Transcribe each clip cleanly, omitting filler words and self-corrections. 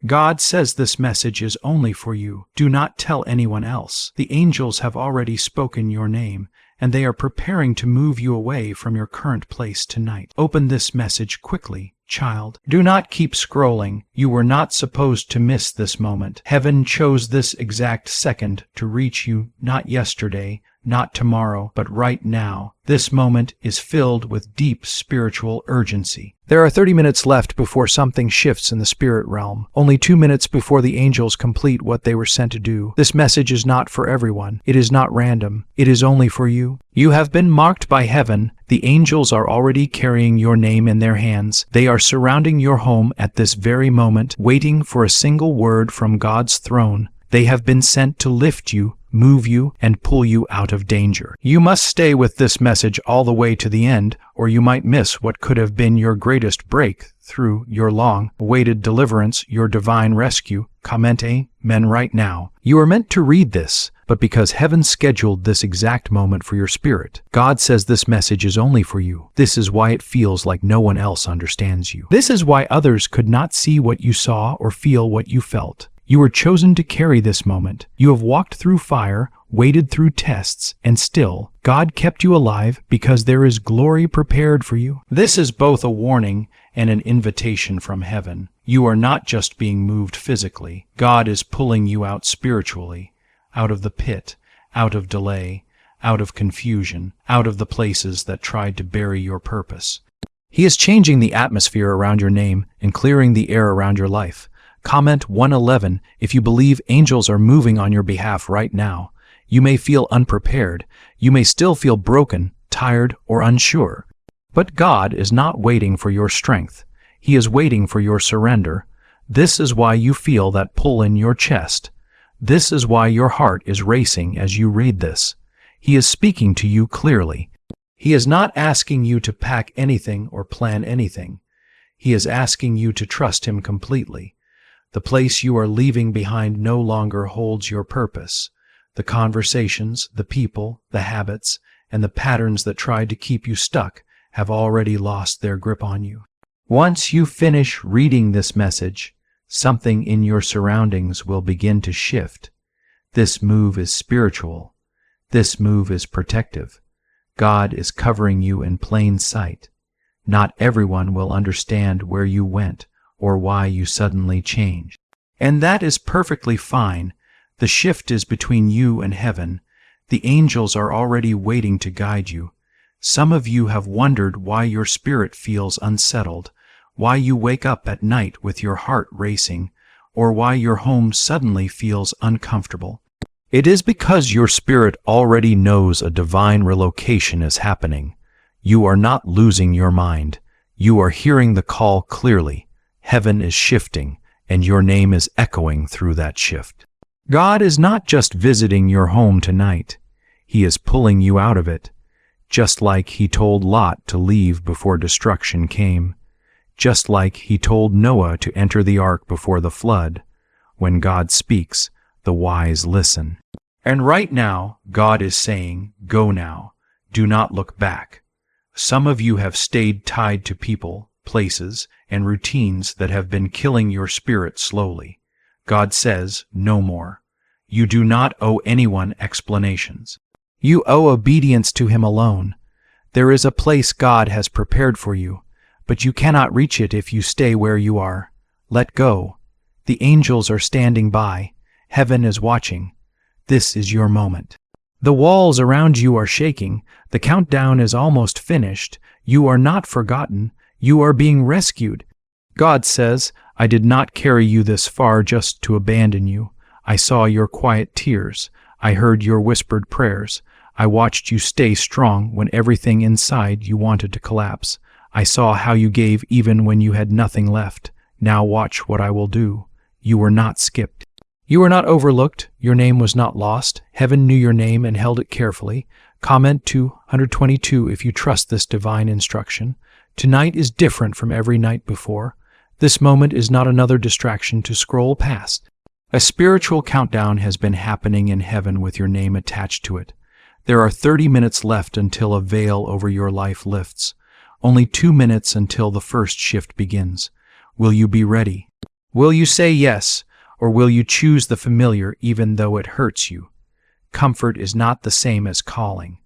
God says this message is only for you. Do not tell anyone else. The angels have already spoken your name, and they are preparing to move you away from your current place tonight. Open this message quickly, child. Do not keep scrolling. You were not supposed to miss this moment. Heaven chose this exact second to reach you, not yesterday, not tomorrow, but right now. This moment is filled with deep spiritual urgency. There are 30 minutes left before something shifts in the spirit realm. Only 2 minutes before the angels complete what they were sent to do. This message is not for everyone. It is not random. It is only for you. You have been marked by heaven. The angels are already carrying your name in their hands. They are surrounding your home at this very moment, waiting for a single word from God's throne. They have been sent to lift you, move you, and pull you out of danger. You must stay with this message all the way to the end, or you might miss what could have been your greatest breakthrough, your long-awaited deliverance, your divine rescue. Comment Amen right now. You are meant to read this, but because heaven scheduled this exact moment for your spirit, God says this message is only for you. This is why it feels like no one else understands you. This is why others could not see what you saw or feel what you felt. You were chosen to carry this moment. You have walked through fire, waded through tests, and still, God kept you alive because there is glory prepared for you. This is both a warning and an invitation from heaven. You are not just being moved physically. God is pulling you out spiritually, out of the pit, out of delay, out of confusion, out of the places that tried to bury your purpose. He is changing the atmosphere around your name and clearing the air around your life. Comment 111 if you believe angels are moving on your behalf right now. You may feel unprepared. You may still feel broken, tired, or unsure. But God is not waiting for your strength. He is waiting for your surrender. This is why you feel that pull in your chest. This is why your heart is racing as you read this. He is speaking to you clearly. He is not asking you to pack anything or plan anything. He is asking you to trust Him completely. The place you are leaving behind no longer holds your purpose. The conversations, the people, the habits, and the patterns that tried to keep you stuck have already lost their grip on you. Once you finish reading this message, something in your surroundings will begin to shift. This move is spiritual. This move is protective. God is covering you in plain sight. Not everyone will understand where you went or why you suddenly changed. And that is perfectly fine. The shift is between you and heaven. The angels are already waiting to guide you. Some of you have wondered why your spirit feels unsettled, why you wake up at night with your heart racing, or why your home suddenly feels uncomfortable. It is because your spirit already knows a divine relocation is happening. You are not losing your mind. You are hearing the call clearly. Heaven is shifting, and your name is echoing through that shift. God is not just visiting your home tonight. He is pulling you out of it, just like He told Lot to leave before destruction came, just like He told Noah to enter the ark before the flood. When God speaks, the wise listen. And right now, God is saying, go now. Do not look back. Some of you have stayed tied to people, places, and routines that have been killing your spirit slowly. God says, no more. You do not owe anyone explanations. You owe obedience to Him alone. There is a place God has prepared for you, but you cannot reach it if you stay where you are. Let go. The angels are standing by. Heaven is watching. This is your moment. The walls around you are shaking. The countdown is almost finished. You are not forgotten. You are being rescued. God says, I did not carry you this far just to abandon you. I saw your quiet tears. I heard your whispered prayers. I watched you stay strong when everything inside you wanted to collapse. I saw how you gave even when you had nothing left. Now watch what I will do. You were not skipped. You were not overlooked. Your name was not lost. Heaven knew your name and held it carefully. Comment 222 if you trust this divine instruction. Tonight is different from every night before. This moment is not another distraction to scroll past. A spiritual countdown has been happening in heaven with your name attached to it. There are 30 minutes left until a veil over your life lifts. Only 2 minutes until the first shift begins. Will you be ready? Will you say yes, or will you choose the familiar even though it hurts you? Comfort is not the same as calling.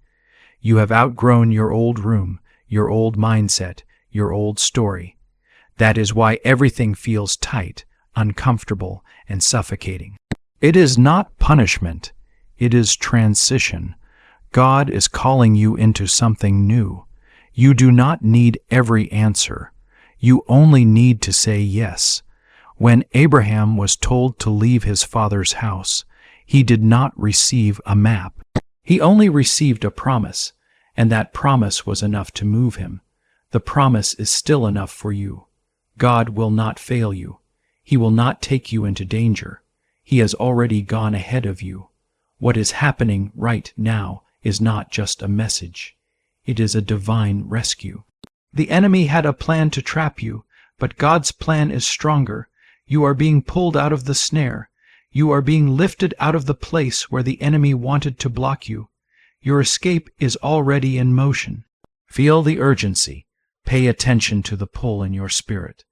You have outgrown your old room, your old mindset, your old story. That is why everything feels tight, uncomfortable, and suffocating. It is not punishment, it is transition. God is calling you into something new. You do not need every answer. You only need to say yes. When Abraham was told to leave his father's house, he did not receive a map. He only received a promise, and that promise was enough to move him. The promise is still enough for you. God will not fail you. He will not take you into danger. He has already gone ahead of you. What is happening right now is not just a message. It is a divine rescue. The enemy had a plan to trap you, but God's plan is stronger. You are being pulled out of the snare. You are being lifted out of the place where the enemy wanted to block you. Your escape is already in motion. Feel the urgency. Pay attention to the pull in your spirit.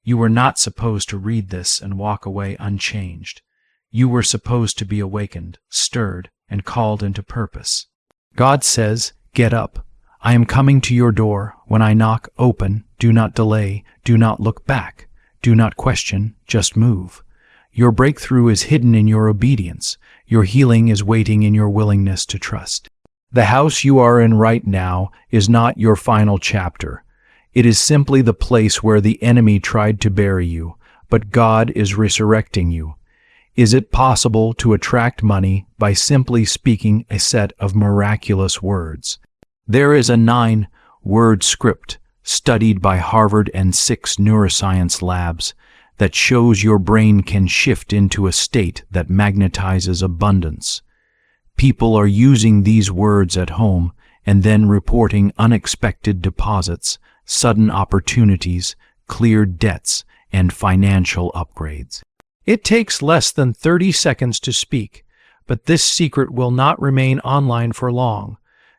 You were not supposed to read this and walk away unchanged. You were supposed to be awakened, stirred, and called into purpose. God says, "Get up. I am coming to your door. When I knock, open. Do not delay. Do not look back. Do not question. Just move." Your breakthrough is hidden in your obedience. Your healing is waiting in your willingness to trust. The house you are in right now is not your final chapter. It is simply the place where the enemy tried to bury you, but God is resurrecting you. Is it possible to attract money by simply speaking a set of miraculous words? There is a 9-word script studied by Harvard and 6 neuroscience labs that shows your brain can shift into a state that magnetizes abundance. People are using these words at home and then reporting unexpected deposits, sudden opportunities, cleared debts, and financial upgrades. It takes less than 30 seconds to speak, but this secret will not remain online for long.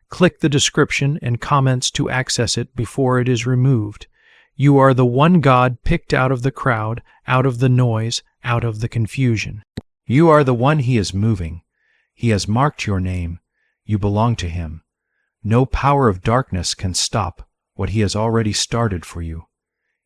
Click the description and comments to access it before it is removed. You are the one God picked out of the crowd, out of the noise, out of the confusion. You are the one He is moving. He has marked your name. You belong to Him. No power of darkness can stop what He has already started for you.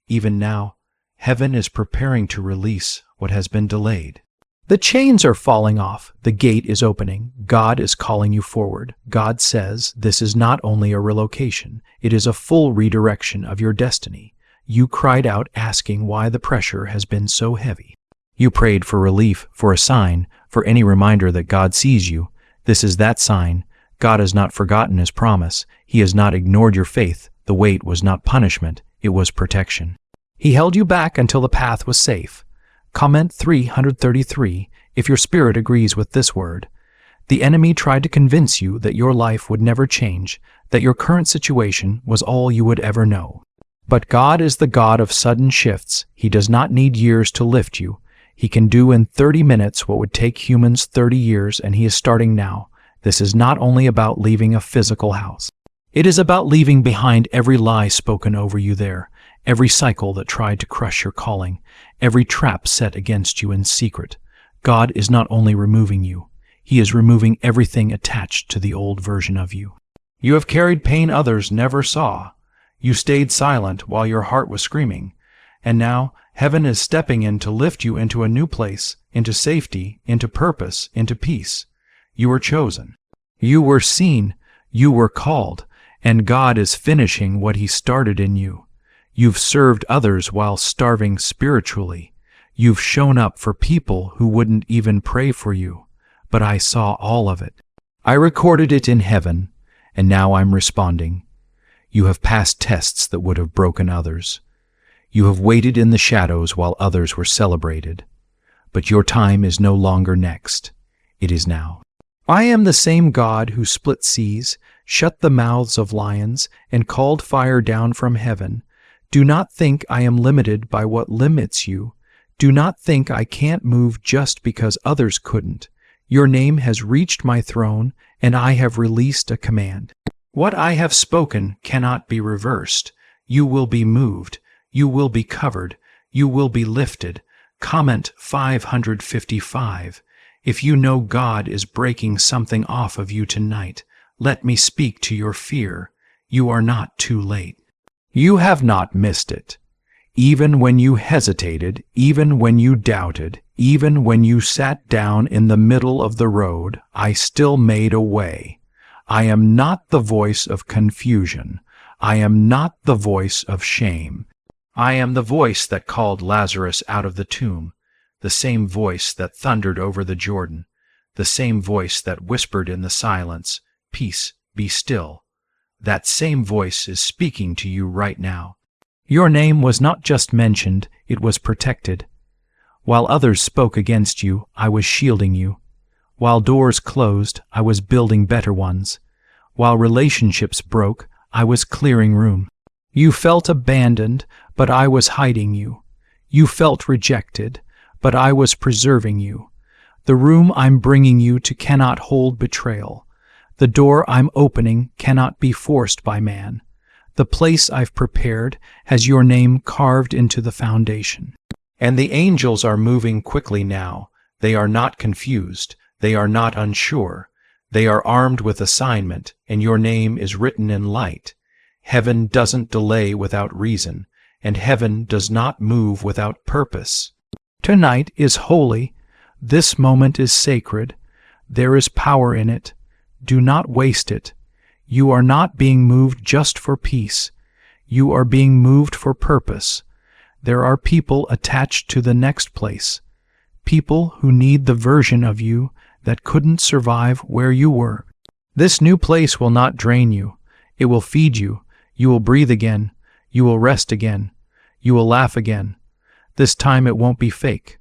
Even now, heaven is preparing to release what has been delayed. The chains are falling off. The gate is opening. God is calling you forward. God says this is not only a relocation, it is a full redirection of your destiny. You cried out asking why the pressure has been so heavy. You prayed for relief, for a sign, for any reminder that God sees you. This is that sign. God has not forgotten His promise. He has not ignored your faith. The wait was not punishment, it was protection. He held you back until the path was safe. Comment 333 if your spirit agrees with this word. The enemy tried to convince you that your life would never change, that your current situation was all you would ever know. But God is the God of sudden shifts. He does not need years to lift you. He can do in 30 minutes what would take humans 30 years, and He is starting now. This is not only about leaving a physical house. It is about leaving behind every lie spoken over you there, every cycle that tried to crush your calling, every trap set against you in secret. God is not only removing you, He is removing everything attached to the old version of you. You have carried pain others never saw. You stayed silent while your heart was screaming. And now, heaven is stepping in to lift you into a new place, into safety, into purpose, into peace. You were chosen. You were seen. You were called. And God is finishing what He started in you. You've served others while starving spiritually. You've shown up for people who wouldn't even pray for you. But I saw all of it. I recorded it in heaven, and now I'm responding. You have passed tests that would have broken others. You have waited in the shadows while others were celebrated. But your time is no longer next. It is now. I am the same God who split seas, shut the mouths of lions, and called fire down from heaven. Do not think I am limited by what limits you. Do not think I can't move just because others couldn't. Your name has reached my throne, and I have released a command. What I have spoken cannot be reversed. You will be moved. You will be covered. You will be lifted. Comment 555. If you know God is breaking something off of you tonight, let me speak to your fear. You are not too late. You have not missed it. Even when you hesitated, even when you doubted, even when you sat down in the middle of the road, I still made a way. I am not the voice of confusion. I am not the voice of shame. I am the voice that called Lazarus out of the tomb, the same voice that thundered over the Jordan, the same voice that whispered in the silence, "Peace, be still." That same voice is speaking to you right now. Your name was not just mentioned, it was protected. While others spoke against you, I was shielding you. While doors closed, I was building better ones. While relationships broke, I was clearing room. You felt abandoned, but I was hiding you. You felt rejected, but I was preserving you. The room I'm bringing you to cannot hold betrayal. The door I'm opening cannot be forced by man. The place I've prepared has your name carved into the foundation. And the angels are moving quickly now. They are not confused. They are not unsure. They are armed with assignment, and your name is written in light. Heaven doesn't delay without reason, and heaven does not move without purpose. Tonight is holy. This moment is sacred. There is power in it. Do not waste it. You are not being moved just for peace. You are being moved for purpose. There are people attached to the next place. People who need the version of you that couldn't survive where you were. This new place will not drain you. It will feed you. You will breathe again. You will rest again. You will laugh again. This time it won't be fake.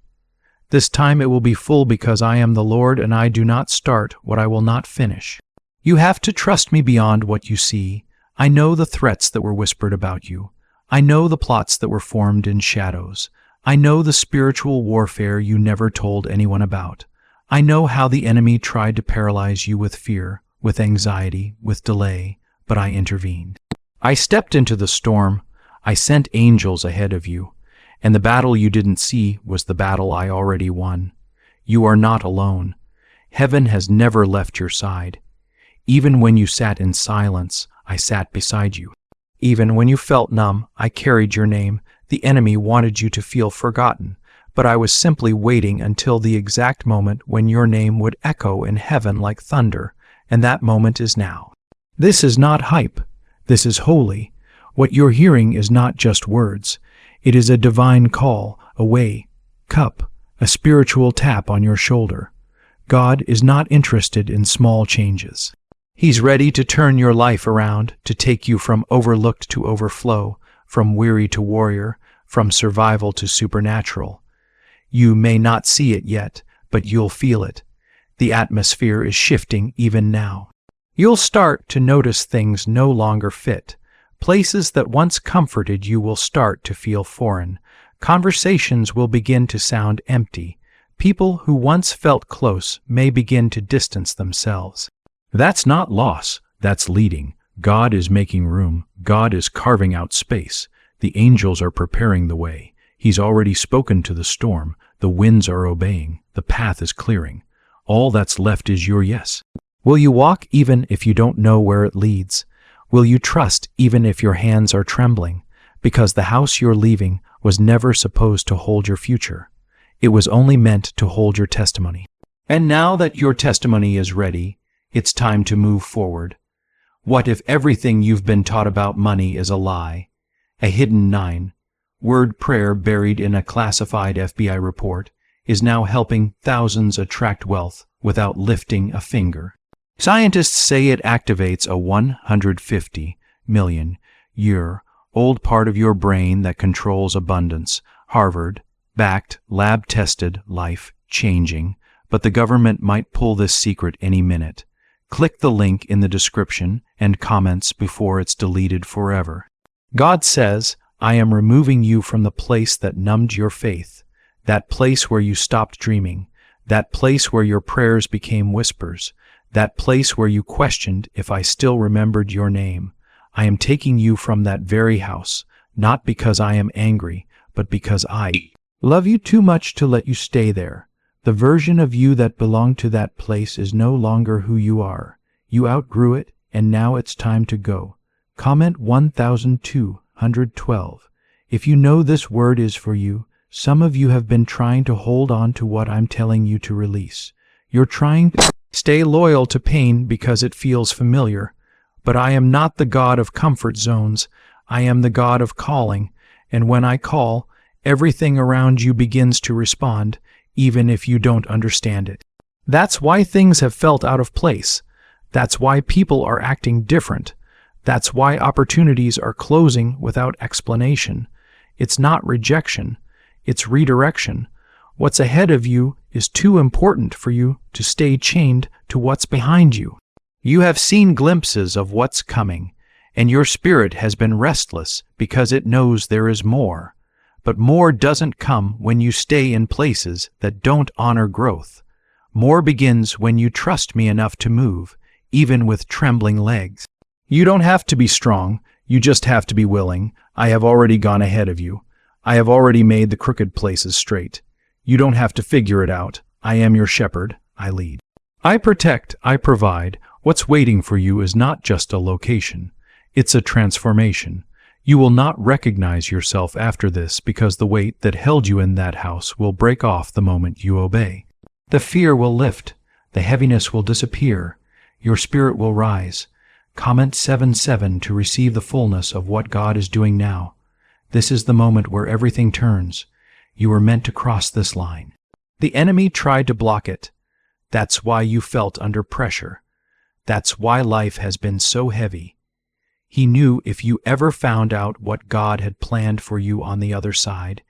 This time it will be full because I am the Lord and I do not start what I will not finish. You have to trust me beyond what you see. I know the threats that were whispered about you. I know the plots that were formed in shadows. I know the spiritual warfare you never told anyone about. I know how the enemy tried to paralyze you with fear, with anxiety, with delay, but I intervened. I stepped into the storm. I sent angels ahead of you, and the battle you didn't see was the battle I already won. You are not alone. Heaven has never left your side. Even when you sat in silence, I sat beside you. Even when you felt numb, I carried your name. The enemy wanted you to feel forgotten, but I was simply waiting until the exact moment when your name would echo in heaven like thunder, and that moment is now. This is not hype. This is holy. What you're hearing is not just words. It is a divine call, a wake up, a spiritual tap on your shoulder. God is not interested in small changes. He's ready to turn your life around, to take you from overlooked to overflow, from weary to warrior, from survival to supernatural. You may not see it yet, but you'll feel it. The atmosphere is shifting even now. You'll start to notice things no longer fit. Places that once comforted you will start to feel foreign. Conversations will begin to sound empty. People who once felt close may begin to distance themselves. That's not loss, that's leading. God is making room. God is carving out space. The angels are preparing the way. He's already spoken to the storm. The winds are obeying. The path is clearing. All that's left is your yes. Will you walk even if you don't know where it leads? Will you trust even if your hands are trembling? Because the house you're leaving was never supposed to hold your future. It was only meant to hold your testimony. And now that your testimony is ready, it's time to move forward. What if everything you've been taught about money is a lie? A hidden 9-word prayer buried in a classified FBI report is now helping thousands attract wealth without lifting a finger. Scientists say it activates a 150 million year old part of your brain that controls abundance. Harvard-backed, lab-tested, life-changing, but the government might pull this secret any minute. Click the link in the description and comments before it's deleted forever. God says, I am removing you from the place that numbed your faith, that place where you stopped dreaming, that place where your prayers became whispers, that place where you questioned if I still remembered your name. I am taking you from that very house, not because I am angry, but because I Love you too much to let you stay there. The version of you that belonged to that place is no longer who you are. You outgrew it, and now it's time to go. Comment 1212. If you know this word is for you, some of you have been trying to hold on to what I'm telling you to release. You're trying to stay loyal to pain because it feels familiar. But I am not the God of comfort zones. I am the God of calling, and when I call, everything around you begins to respond, even if you don't understand it. That's why things have felt out of place. That's why people are acting different. That's why opportunities are closing without explanation. It's not rejection, it's redirection. What's ahead of you is too important for you to stay chained to what's behind you. You have seen glimpses of what's coming, and your spirit has been restless because it knows there is more. But more doesn't come when you stay in places that don't honor growth. More begins when you trust me enough to move, even with trembling legs. You don't have to be strong, you just have to be willing. I have already gone ahead of you. I have already made the crooked places straight. You don't have to figure it out. I am your shepherd. I lead. I protect. I provide. What's waiting for you is not just a location. It's a transformation. You will not recognize yourself after this because the weight that held you in that house will break off the moment you obey. The fear will lift. The heaviness will disappear. Your spirit will rise. Comment 77 to receive the fullness of what God is doing now. This is the moment where everything turns. You were meant to cross this line. The enemy tried to block it. That's why you felt under pressure. That's why life has been so heavy. He knew if you ever found out what God had planned for you on the other side,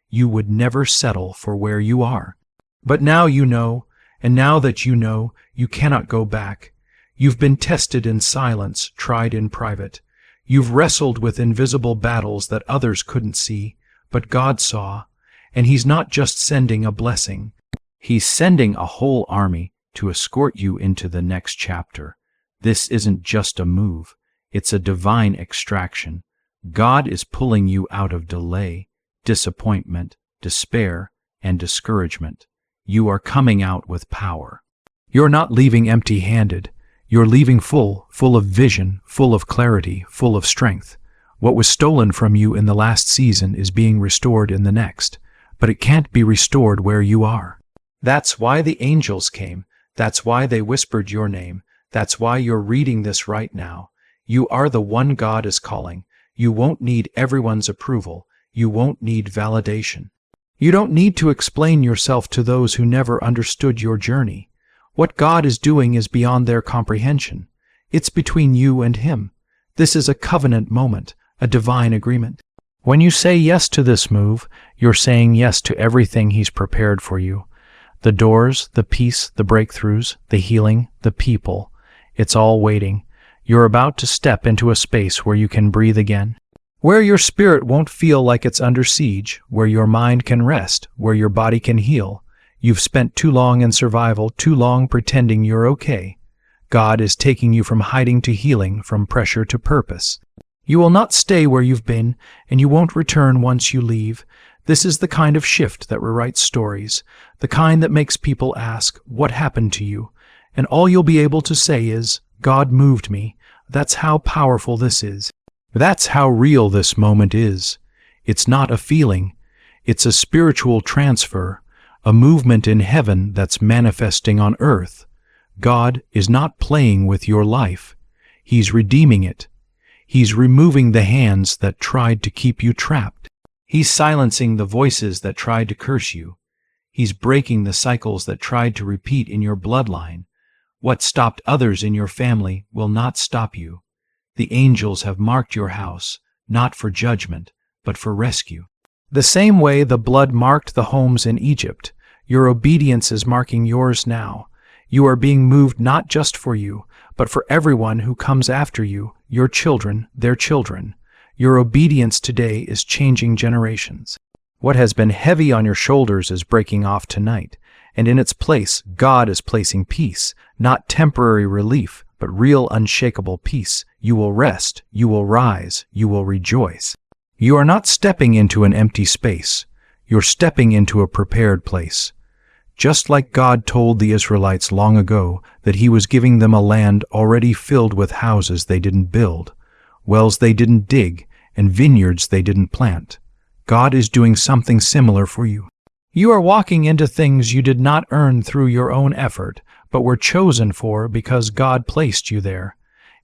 you would never settle for where you are. But now you know, and now that you know, you cannot go back. You've been tested in silence, tried in private. You've wrestled with invisible battles that others couldn't see, but God saw. And He's not just sending a blessing. He's sending a whole army to escort you into the next chapter. This isn't just a move. It's a divine extraction. God is pulling you out of delay, disappointment, despair, and discouragement. You are coming out with power. You're not leaving empty-handed. You're leaving full of vision, full of clarity, full of strength. What was stolen from you in the last season is being restored in the next, but it can't be restored where you are. That's why the angels came. That's why they whispered your name. That's why you're reading this right now. You are the one God is calling. You won't need everyone's approval. You won't need validation. You don't need to explain yourself to those who never understood your journey. What God is doing is beyond their comprehension. It's between you and Him. This is a covenant moment, a divine agreement. When you say yes to this move, you're saying yes to everything He's prepared for you. The doors, the peace, the breakthroughs, the healing, the people. It's all waiting. You're about to step into a space where you can breathe again, where your spirit won't feel like it's under siege, where your mind can rest, where your body can heal. You've spent too long in survival, too long pretending you're okay. God is taking you from hiding to healing, from pressure to purpose. You will not stay where you've been, and you won't return once you leave. This is the kind of shift that rewrites stories, the kind that makes people ask, "What happened to you?" And all you'll be able to say is, "God moved me." That's how powerful this is. That's how real this moment is. It's not a feeling. It's a spiritual transfer, a movement in heaven that's manifesting on earth. God is not playing with your life. He's redeeming it. He's removing the hands that tried to keep you trapped. He's silencing the voices that tried to curse you. He's breaking the cycles that tried to repeat in your bloodline. What stopped others in your family will not stop you. The angels have marked your house, not for judgment, but for rescue. The same way the blood marked the homes in Egypt, your obedience is marking yours now. You are being moved not just for you, but for everyone who comes after you, your children, their children. Your obedience today is changing generations. What has been heavy on your shoulders is breaking off tonight, and in its place, God is placing peace, not temporary relief, but real unshakable peace. You will rest, you will rise, you will rejoice. You are not stepping into an empty space. You're stepping into a prepared place. Just like God told the Israelites long ago that He was giving them a land already filled with houses they didn't build, wells they didn't dig, and vineyards they didn't plant. God is doing something similar for you. You are walking into things you did not earn through your own effort, but were chosen for because God placed you there.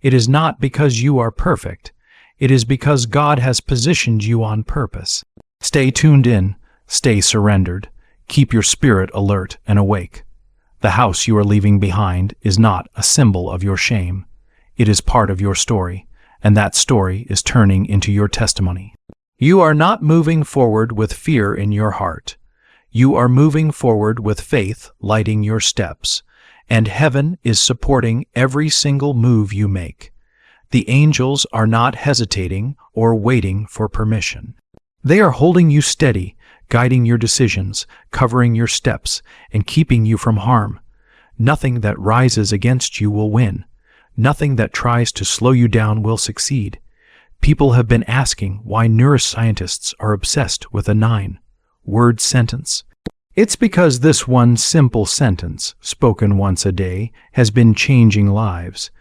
It is not because you are perfect. It is because God has positioned you on purpose. Stay tuned in. Stay surrendered. Keep your spirit alert and awake. The house you are leaving behind is not a symbol of your shame. It is part of your story, and that story is turning into your testimony. You are not moving forward with fear in your heart. You are moving forward with faith lighting your steps, and heaven is supporting every single move you make. The angels are not hesitating or waiting for permission. They are holding you steady, guiding your decisions, covering your steps, and keeping you from harm. Nothing that rises against you will win. Nothing that tries to slow you down will succeed. People have been asking why neuroscientists are obsessed with a 9-word sentence. It's because this one simple sentence, spoken once a day, has been changing lives.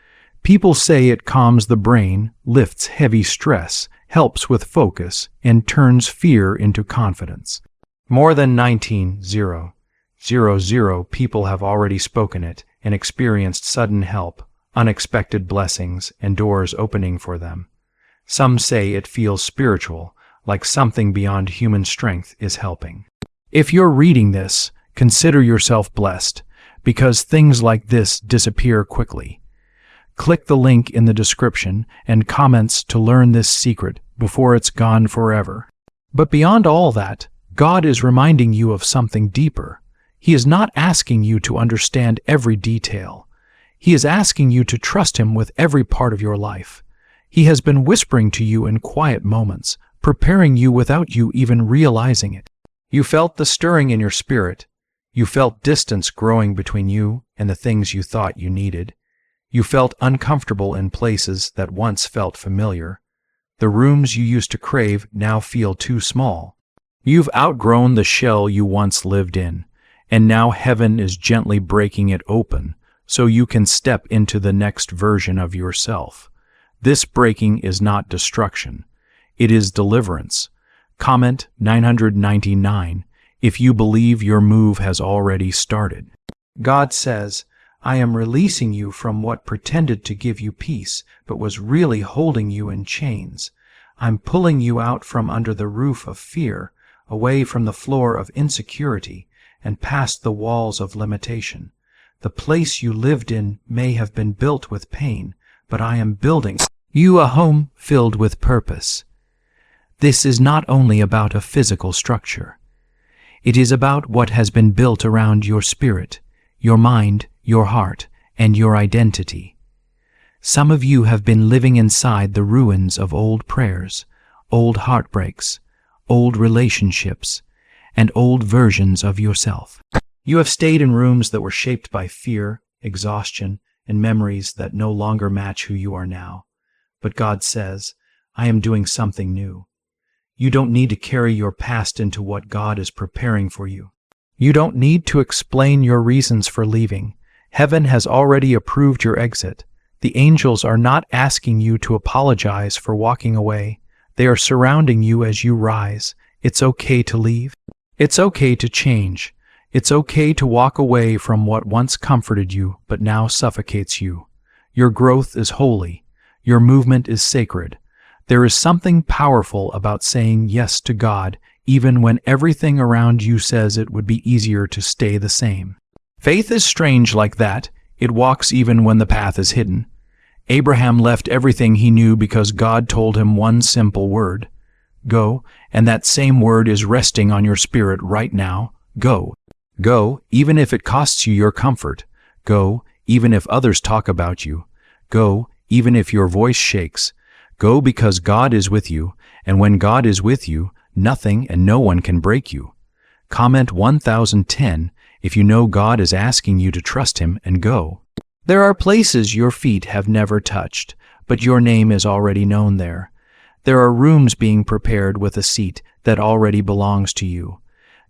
People say it calms the brain, lifts heavy stress, helps with focus, and turns fear into confidence. More than 19,000 people have already spoken it and experienced sudden help, unexpected blessings, and doors opening for them. Some say it feels spiritual, like something beyond human strength is helping. If you're reading this, consider yourself blessed, because things like this disappear quickly. Click the link in the description and comments to learn this secret before it's gone forever. But beyond all that, God is reminding you of something deeper. He is not asking you to understand every detail. He is asking you to trust Him with every part of your life. He has been whispering to you in quiet moments, preparing you without you even realizing it. You felt the stirring in your spirit. You felt distance growing between you and the things you thought you needed. You felt uncomfortable in places that once felt familiar. The rooms you used to crave now feel too small. You've outgrown the shell you once lived in, and now heaven is gently breaking it open so you can step into the next version of yourself. This breaking is not destruction. It is deliverance. Comment 999 if you believe your move has already started. God says, I am releasing you from what pretended to give you peace, but was really holding you in chains. I'm pulling you out from under the roof of fear, away from the floor of insecurity, and past the walls of limitation. The place you lived in may have been built with pain, but I am building you a home filled with purpose. This is not only about a physical structure. It is about what has been built around your spirit, your mind, your heart, and your identity. Some of you have been living inside the ruins of old prayers, old heartbreaks, old relationships, and old versions of yourself. You have stayed in rooms that were shaped by fear, exhaustion, and memories that no longer match who you are now. But God says, I am doing something new. You don't need to carry your past into what God is preparing for you. You don't need to explain your reasons for leaving. Heaven has already approved your exit. The angels are not asking you to apologize for walking away. They are surrounding you as you rise. It's okay to leave. It's okay to change. It's okay to walk away from what once comforted you but now suffocates you. Your growth is holy. Your movement is sacred. There is something powerful about saying yes to God, even when everything around you says it would be easier to stay the same. Faith is strange like that. It walks even when the path is hidden. Abraham left everything he knew because God told him one simple word. Go, and that same word is resting on your spirit right now. Go. Go, even if it costs you your comfort. Go, even if others talk about you. Go, even if your voice shakes. Go because God is with you, and when God is with you, nothing and no one can break you. Comment 1010 if you know God is asking you to trust Him and go. There are places your feet have never touched, but your name is already known there. There are rooms being prepared with a seat that already belongs to you.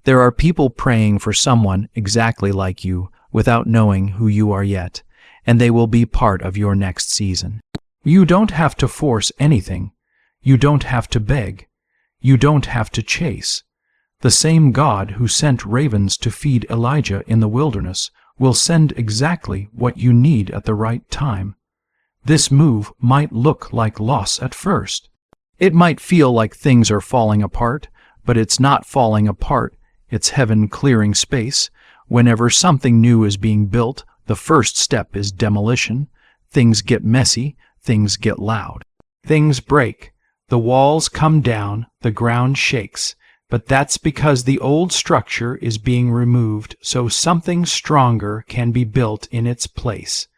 There are people praying for someone exactly like you without knowing who you are yet, and they will be part of your next season. You don't have to force anything. You don't have to beg. You don't have to chase. The same God who sent ravens to feed Elijah in the wilderness will send exactly what you need at the right time. This move might look like loss at first. It might feel like things are falling apart, but it's not falling apart. It's heaven clearing space. Whenever something new is being built, the first step is demolition. Things get messy. Things get loud. Things break. The walls come down. The ground shakes. But that's because the old structure is being removed so something stronger can be built in its place.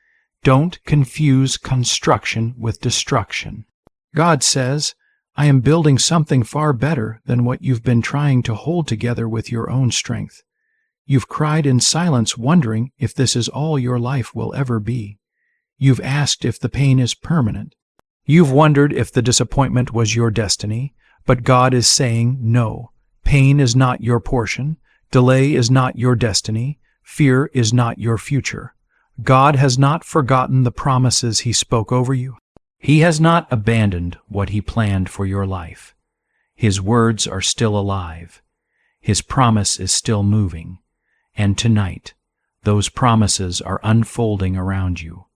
Don't confuse construction with destruction. God says, I am building something far better than what you've been trying to hold together with your own strength. You've cried in silence wondering if this is all your life will ever be. You've asked if the pain is permanent. You've wondered if the disappointment was your destiny, but God is saying no. Pain is not your portion. Delay is not your destiny. Fear is not your future. God has not forgotten the promises He spoke over you. He has not abandoned what He planned for your life. His words are still alive. His promise is still moving. And tonight, those promises are unfolding around you.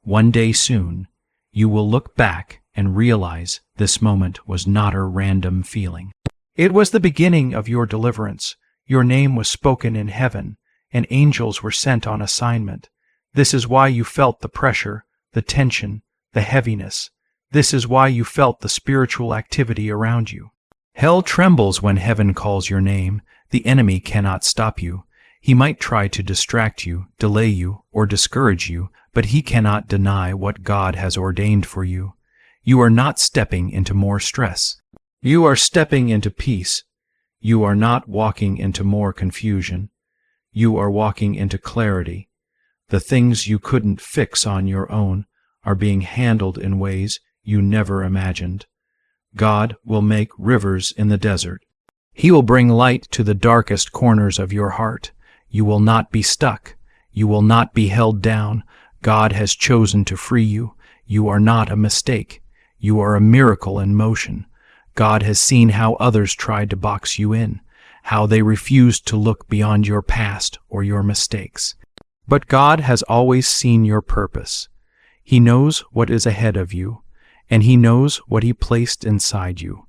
One day soon, you will look back and realize this moment was not a random feeling. It was the beginning of your deliverance. Your name was spoken in heaven, and angels were sent on assignment. This is why you felt the pressure, the tension, the heaviness. This is why you felt the spiritual activity around you. Hell trembles when heaven calls your name. The enemy cannot stop you. He might try to distract you, delay you, or discourage you, but he cannot deny what God has ordained for you. You are not stepping into more stress. You are stepping into peace. You are not walking into more confusion. You are walking into clarity. The things you couldn't fix on your own are being handled in ways you never imagined. God will make rivers in the desert. He will bring light to the darkest corners of your heart. You will not be stuck. You will not be held down. God has chosen to free you. You are not a mistake. You are a miracle in motion. God has seen how others tried to box you in, how they refused to look beyond your past or your mistakes. But God has always seen your purpose. He knows what is ahead of you, and He knows what He placed inside you.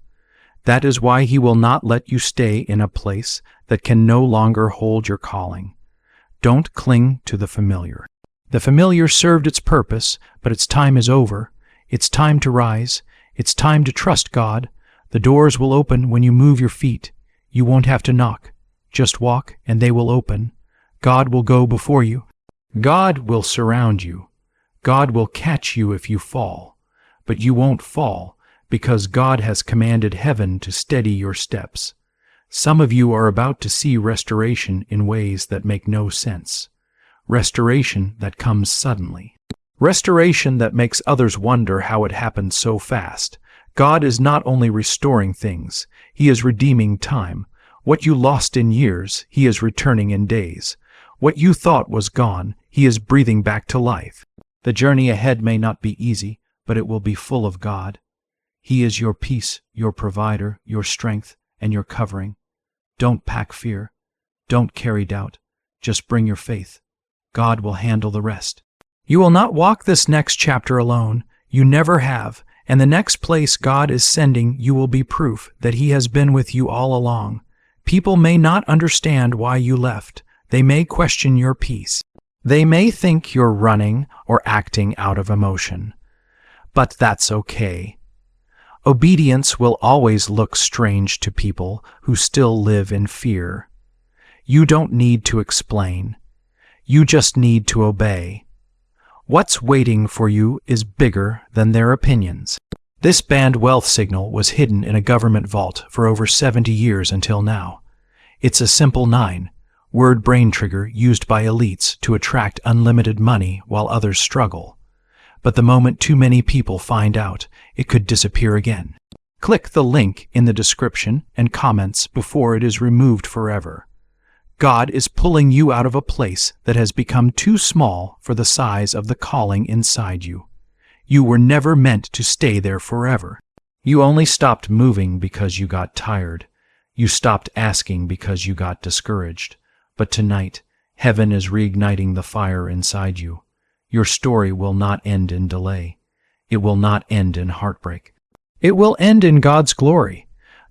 That is why He will not let you stay in a place that can no longer hold your calling. Don't cling to the familiar. The familiar served its purpose, but its time is over. It's time to rise. It's time to trust God. The doors will open when you move your feet. You won't have to knock. Just walk, and they will open. God will go before you. God will surround you. God will catch you if you fall. But you won't fall, because God has commanded heaven to steady your steps. Some of you are about to see restoration in ways that make no sense. Restoration that comes suddenly. Restoration that makes others wonder how it happened so fast. God is not only restoring things, He is redeeming time. What you lost in years, He is returning in days. What you thought was gone, He is breathing back to life. The journey ahead may not be easy, but it will be full of God. He is your peace, your provider, your strength, and your covering. Don't pack fear. Don't carry doubt. Just bring your faith. God will handle the rest. You will not walk this next chapter alone. You never have. And the next place God is sending you will be proof that He has been with you all along. People may not understand why you left. They may question your peace. They may think you're running or acting out of emotion. But that's okay. Obedience will always look strange to people who still live in fear. You don't need to explain. You just need to obey. What's waiting for you is bigger than their opinions. This banned wealth signal was hidden in a government vault for over 70 years until now. It's a simple 9-word brain trigger used by elites to attract unlimited money while others struggle. But the moment too many people find out, it could disappear again. Click the link in the description and comments before it is removed forever. God is pulling you out of a place that has become too small for the size of the calling inside you. You were never meant to stay there forever. You only stopped moving because you got tired. You stopped asking because you got discouraged. But tonight, heaven is reigniting the fire inside you. Your story will not end in delay. It will not end in heartbreak. It will end in God's glory.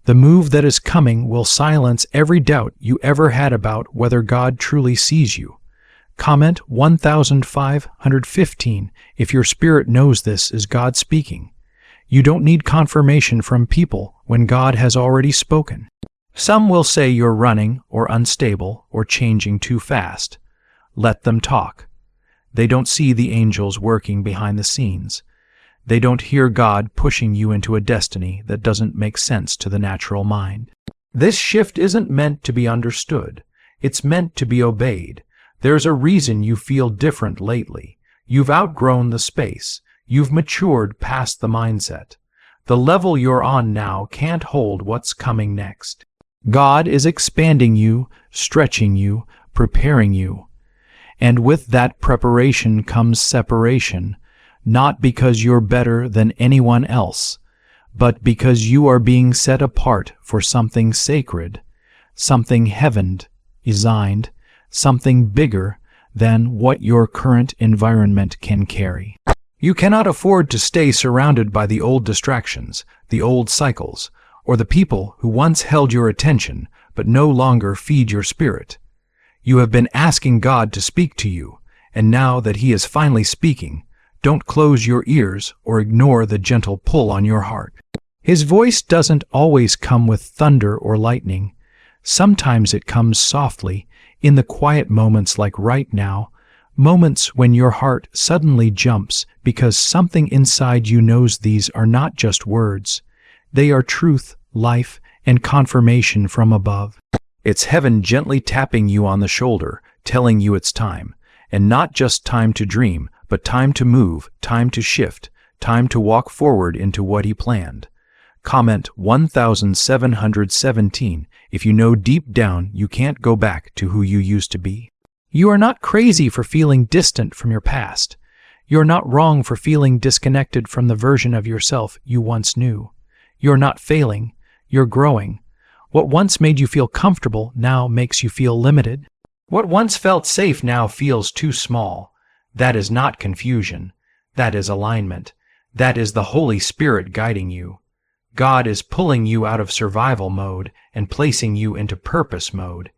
The move that is coming will silence every doubt you ever had about whether God truly sees you. Comment 1515 if your spirit knows this is God speaking. You don't need confirmation from people when God has already spoken. Some will say you're running or unstable or changing too fast. Let them talk. They don't see the angels working behind the scenes. They don't hear God pushing you into a destiny that doesn't make sense to the natural mind. This shift isn't meant to be understood. It's meant to be obeyed. There's a reason you feel different lately. You've outgrown the space. You've matured past the mindset. The level you're on now can't hold what's coming next. God is expanding you, stretching you, preparing you. And with that preparation comes separation. Not because you're better than anyone else, but because you are being set apart for something sacred, something heaven designed, something bigger than what your current environment can carry. You cannot afford to stay surrounded by the old distractions, the old cycles, or the people who once held your attention but no longer feed your spirit. You have been asking God to speak to you, and now that He is finally speaking, don't close your ears or ignore the gentle pull on your heart. His voice doesn't always come with thunder or lightning. Sometimes it comes softly, in the quiet moments like right now, moments when your heart suddenly jumps because something inside you knows these are not just words. They are truth, life, and confirmation from above. It's heaven gently tapping you on the shoulder, telling you it's time, and not just time to dream, but time to move, time to shift, time to walk forward into what He planned. Comment 1717 if you know deep down you can't go back to who you used to be. You are not crazy for feeling distant from your past. You're not wrong for feeling disconnected from the version of yourself you once knew. You're not failing. You're growing. What once made you feel comfortable now makes you feel limited. What once felt safe now feels too small. That is not confusion. That is alignment. That is the Holy Spirit guiding you. God is pulling you out of survival mode and placing you into purpose mode.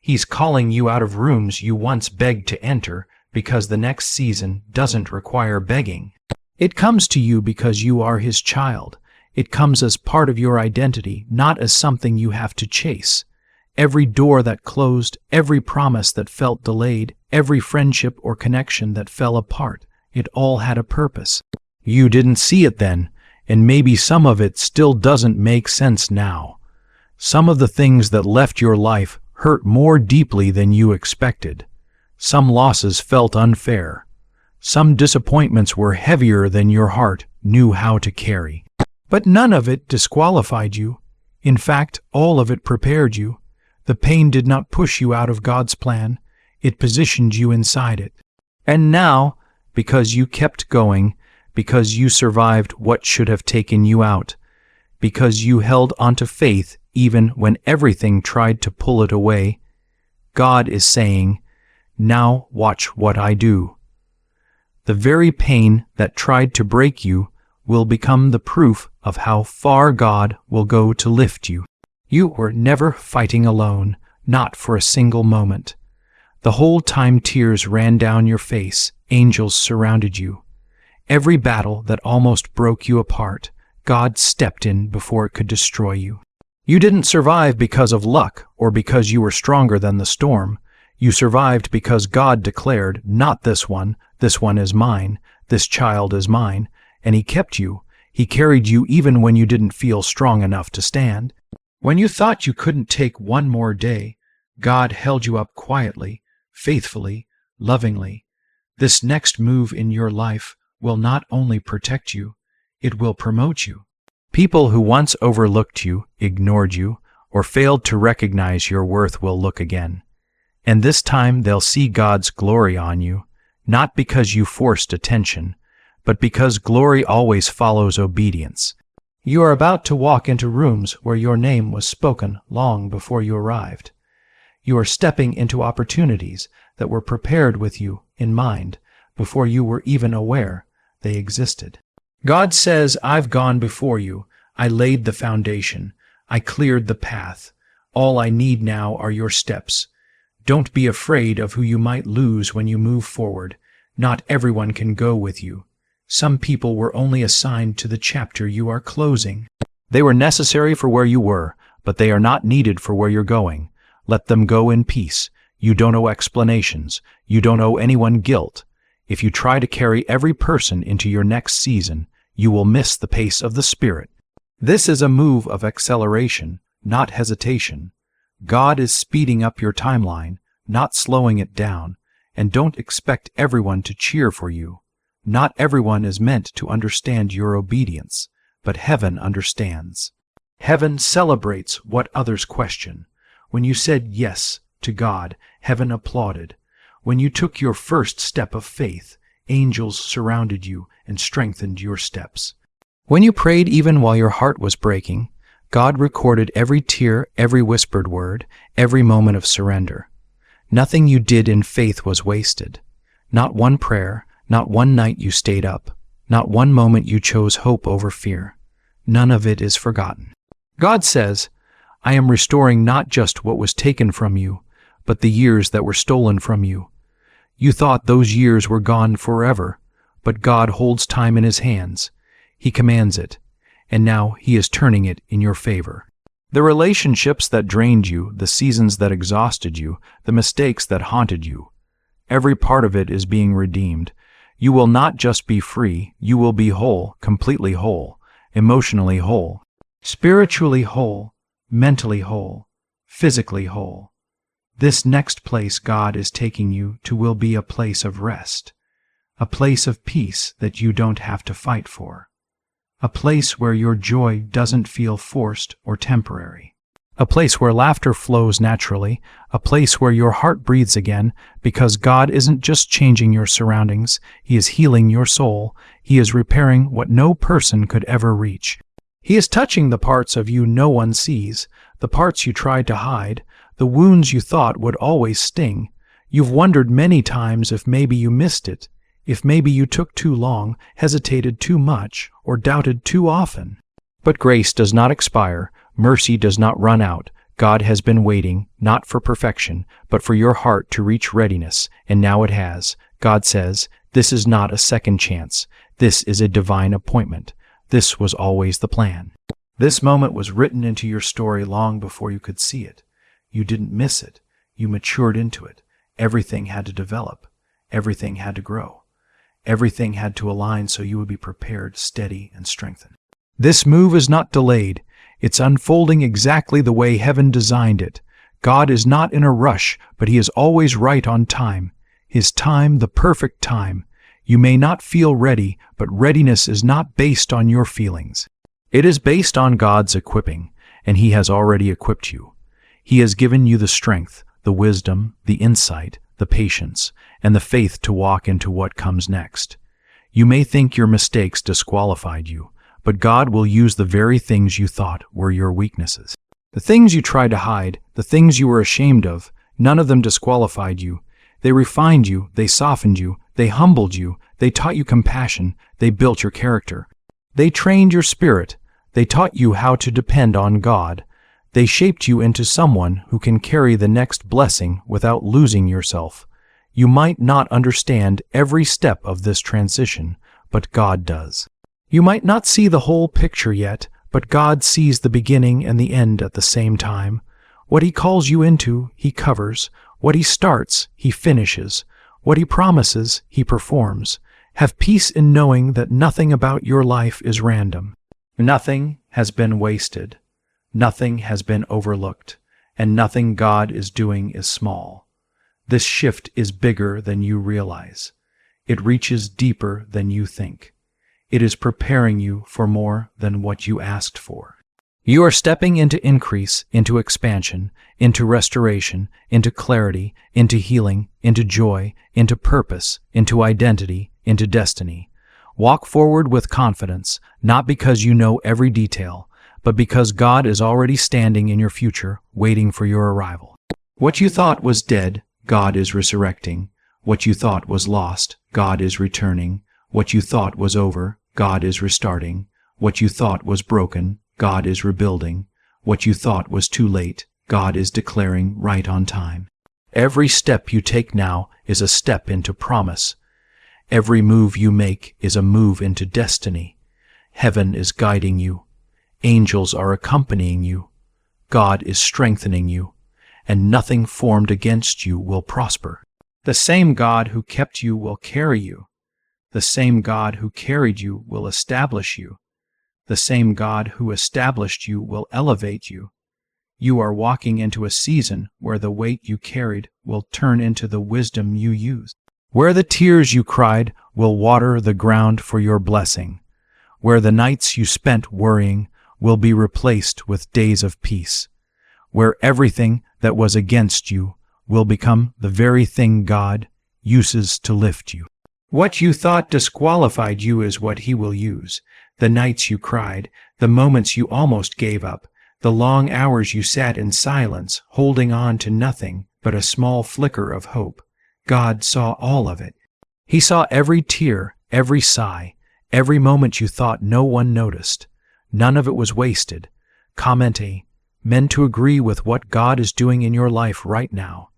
He's calling you out of rooms you once begged to enter because the next season doesn't require begging. It comes to you because you are His child. It comes as part of your identity, not as something you have to chase. Every door that closed, every promise that felt delayed, every friendship or connection that fell apart, it all had a purpose. You didn't see it then, and maybe some of it still doesn't make sense now. Some of the things that left your life hurt more deeply than you expected. Some losses felt unfair. Some disappointments were heavier than your heart knew how to carry. But none of it disqualified you. In fact, all of it prepared you. The pain did not push you out of God's plan. It positioned you inside it. And now, because you kept going, because you survived what should have taken you out, because you held onto faith even when everything tried to pull it away, God is saying, "Now watch what I do." The very pain that tried to break you will become the proof of how far God will go to lift you. You were never fighting alone, not for a single moment. The whole time tears ran down your face, angels surrounded you. Every battle that almost broke you apart, God stepped in before it could destroy you. You didn't survive because of luck or because you were stronger than the storm. You survived because God declared, "Not this one is mine, this child is mine," and He kept you. He carried you even when you didn't feel strong enough to stand. When you thought you couldn't take one more day, God held you up quietly, faithfully, lovingly. This next move in your life will not only protect you, it will promote you. People who once overlooked you, ignored you, or failed to recognize your worth will look again. And this time they'll see God's glory on you, not because you forced attention, but because glory always follows obedience. You are about to walk into rooms where your name was spoken long before you arrived. You are stepping into opportunities that were prepared with you in mind before you were even aware they existed. God says, "I've gone before you. I laid the foundation. I cleared the path. All I need now are your steps. Don't be afraid of who you might lose when you move forward. Not everyone can go with you. Some people were only assigned to the chapter you are closing. They were necessary for where you were, but they are not needed for where you're going. Let them go in peace. You don't owe explanations. You don't owe anyone guilt. If you try to carry every person into your next season, you will miss the pace of the Spirit. This is a move of acceleration, not hesitation. God is speeding up your timeline, not slowing it down, and don't expect everyone to cheer for you. Not everyone is meant to understand your obedience, but heaven understands. Heaven celebrates what others question. When you said yes to God, heaven applauded. When you took your first step of faith, angels surrounded you and strengthened your steps. When you prayed even while your heart was breaking, God recorded every tear, every whispered word, every moment of surrender. Nothing you did in faith was wasted. Not one prayer, not one night you stayed up, not one moment you chose hope over fear. None of it is forgotten. God says, "I am restoring not just what was taken from you, but the years that were stolen from you. You thought those years were gone forever, but God holds time in His hands. He commands it, and now He is turning it in your favor. The relationships that drained you, the seasons that exhausted you, the mistakes that haunted you, every part of it is being redeemed. You will not just be free, you will be whole, completely whole, emotionally whole, spiritually whole, mentally whole, physically whole. This next place God is taking you to will be a place of rest, a place of peace that you don't have to fight for, a place where your joy doesn't feel forced or temporary, a place where laughter flows naturally, a place where your heart breathes again, because God isn't just changing your surroundings, He is healing your soul. He is repairing what no person could ever reach. He is touching the parts of you no one sees, the parts you tried to hide, the wounds you thought would always sting. You've wondered many times if maybe you missed it, if maybe you took too long, hesitated too much, or doubted too often. But grace does not expire. Mercy does not run out. God has been waiting, not for perfection, but for your heart to reach readiness, and now it has. God says, "This is not a second chance. This is a divine appointment. This was always the plan." This moment was written into your story long before you could see it. You didn't miss it. You matured into it. Everything had to develop. Everything had to grow. Everything had to align so you would be prepared, steady, and strengthened. This move is not delayed. It's unfolding exactly the way heaven designed it. God is not in a rush, but He is always right on time. His time, the perfect time. You may not feel ready, but readiness is not based on your feelings. It is based on God's equipping, and He has already equipped you. He has given you the strength, the wisdom, the insight, the patience, and the faith to walk into what comes next. You may think your mistakes disqualified you, but God will use the very things you thought were your weaknesses. The things you tried to hide, the things you were ashamed of, none of them disqualified you. They refined you, they softened you, they humbled you, they taught you compassion, they built your character. They trained your spirit, they taught you how to depend on God. They shaped you into someone who can carry the next blessing without losing yourself. You might not understand every step of this transition, but God does. You might not see the whole picture yet, but God sees the beginning and the end at the same time. What He calls you into, He covers. What He starts, He finishes. What He promises, He performs. Have peace in knowing that nothing about your life is random. Nothing has been wasted. Nothing has been overlooked. And nothing God is doing is small. This shift is bigger than you realize. It reaches deeper than you think. It is preparing you for more than what you asked for. You are stepping into increase, into expansion, into restoration, into clarity, into healing, into joy, into purpose, into identity, into destiny. Walk forward with confidence, not because you know every detail, but because God is already standing in your future, waiting for your arrival. What you thought was dead, God is resurrecting. What you thought was lost, God is returning. What you thought was over, God is restarting. What you thought was broken, God is rebuilding. What you thought was too late, God is declaring right on time. Every step you take now is a step into promise. Every move you make is a move into destiny. Heaven is guiding you. Angels are accompanying you. God is strengthening you, and nothing formed against you will prosper. The same God who kept you will carry you. The same God who carried you will establish you. The same God who established you will elevate you. You are walking into a season where the weight you carried will turn into the wisdom you use. Where the tears you cried will water the ground for your blessing. Where the nights you spent worrying will be replaced with days of peace. Where everything that was against you will become the very thing God uses to lift you. What you thought disqualified you is what He will use. The nights you cried, the moments you almost gave up, the long hours you sat in silence, holding on to nothing but a small flicker of hope. God saw all of it. He saw every tear, every sigh, every moment you thought no one noticed. None of it was wasted. Comment A, meant to agree with what God is doing in your life right now.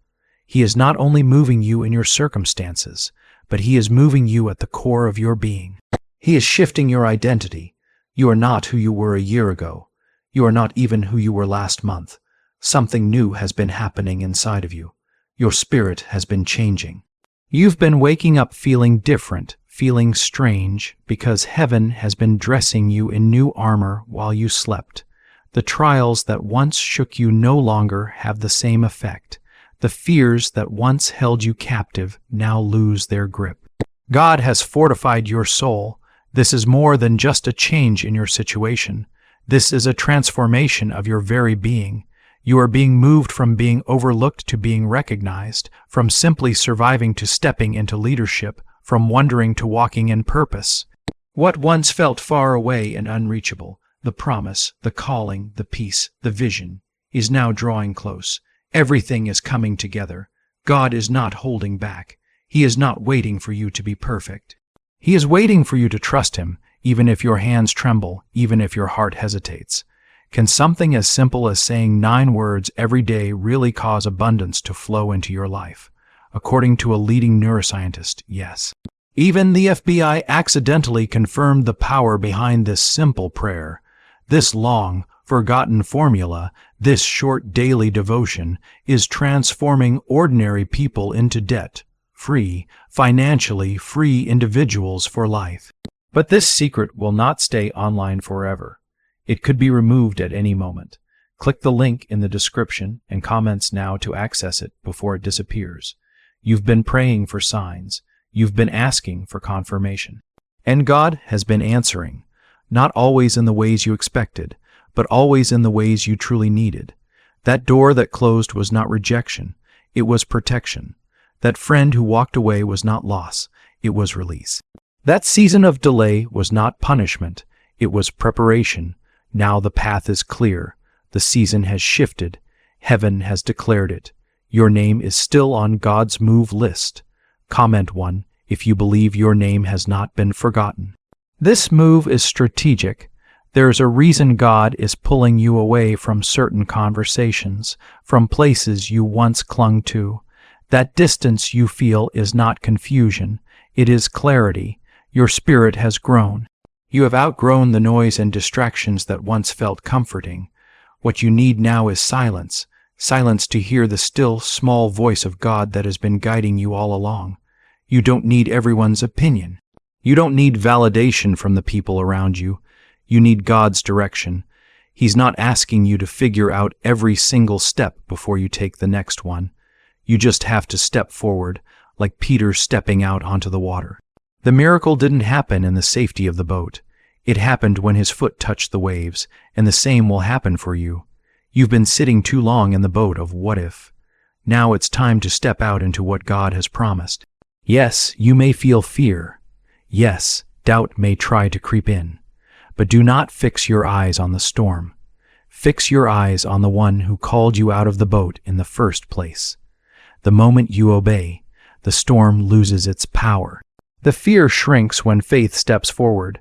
He is not only moving you in your circumstances, but He is moving you at the core of your being. He is shifting your identity. You are not who you were a year ago. You are not even who you were last month. Something new has been happening inside of you. Your spirit has been changing. You've been waking up feeling different, feeling strange, because heaven has been dressing you in new armor while you slept. The trials that once shook you no longer have the same effect. The fears that once held you captive now lose their grip. God has fortified your soul. This is more than just a change in your situation. This is a transformation of your very being. You are being moved from being overlooked to being recognized, from simply surviving to stepping into leadership, from wondering to walking in purpose. What once felt far away and unreachable, the promise, the calling, the peace, the vision, is now drawing close. Everything is coming together. God is not holding back. He is not waiting for you to be perfect. He is waiting for you to trust Him, even if your hands tremble, even if your heart hesitates. Can something as simple as saying 9 words every day really cause abundance to flow into your life? According to a leading neuroscientist, yes. Even the FBI accidentally confirmed the power behind this simple prayer. This long, forgotten formula, this short daily devotion, is transforming ordinary people into debt-free, financially free individuals for life. But this secret will not stay online forever. It could be removed at any moment. Click the link in the description and comments now to access it before it disappears. You've been praying for signs. You've been asking for confirmation. And God has been answering, not always in the ways you expected, but always in the ways you truly needed. That door that closed was not rejection, it was protection. That friend who walked away was not loss, it was release. That season of delay was not punishment, it was preparation. Now the path is clear. The season has shifted. Heaven has declared it. Your name is still on God's move list. Comment 1 if you believe your name has not been forgotten. This move is strategic. There's a reason God is pulling you away from certain conversations, from places you once clung to. That distance you feel is not confusion. It is clarity. Your spirit has grown. You have outgrown the noise and distractions that once felt comforting. What you need now is silence, silence to hear the still, small voice of God that has been guiding you all along. You don't need everyone's opinion. You don't need validation from the people around you. You need God's direction. He's not asking you to figure out every single step before you take the next one. You just have to step forward, like Peter stepping out onto the water. The miracle didn't happen in the safety of the boat. It happened when his foot touched the waves, and the same will happen for you. You've been sitting too long in the boat of what if. Now it's time to step out into what God has promised. Yes, you may feel fear. Yes, doubt may try to creep in. But do not fix your eyes on the storm. Fix your eyes on the one who called you out of the boat in the first place. The moment you obey, the storm loses its power. The fear shrinks when faith steps forward.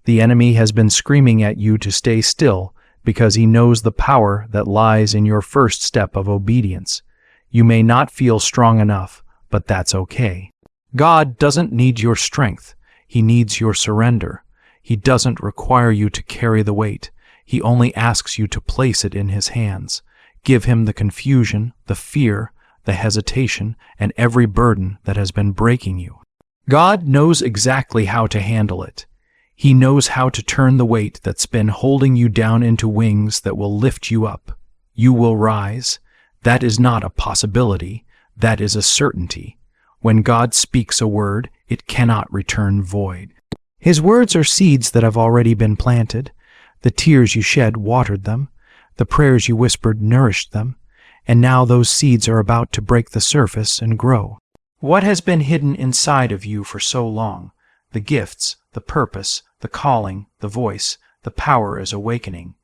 The enemy has been screaming at you to stay still because he knows the power that lies in your first step of obedience. You may not feel strong enough, but that's okay. God doesn't need your strength. He needs your surrender. He doesn't require you to carry the weight. He only asks you to place it in his hands. Give him the confusion, the fear, the hesitation, and every burden that has been breaking you. God knows exactly how to handle it. He knows how to turn the weight that's been holding you down into wings that will lift you up. You will rise. That is not a possibility. That is a certainty. When God speaks a word, it cannot return void. His words are seeds that have already been planted. The tears you shed watered them. The prayers you whispered nourished them. And now those seeds are about to break the surface and grow. What has been hidden inside of you for so long? The gifts, the purpose, the calling, the voice, the power is awakening.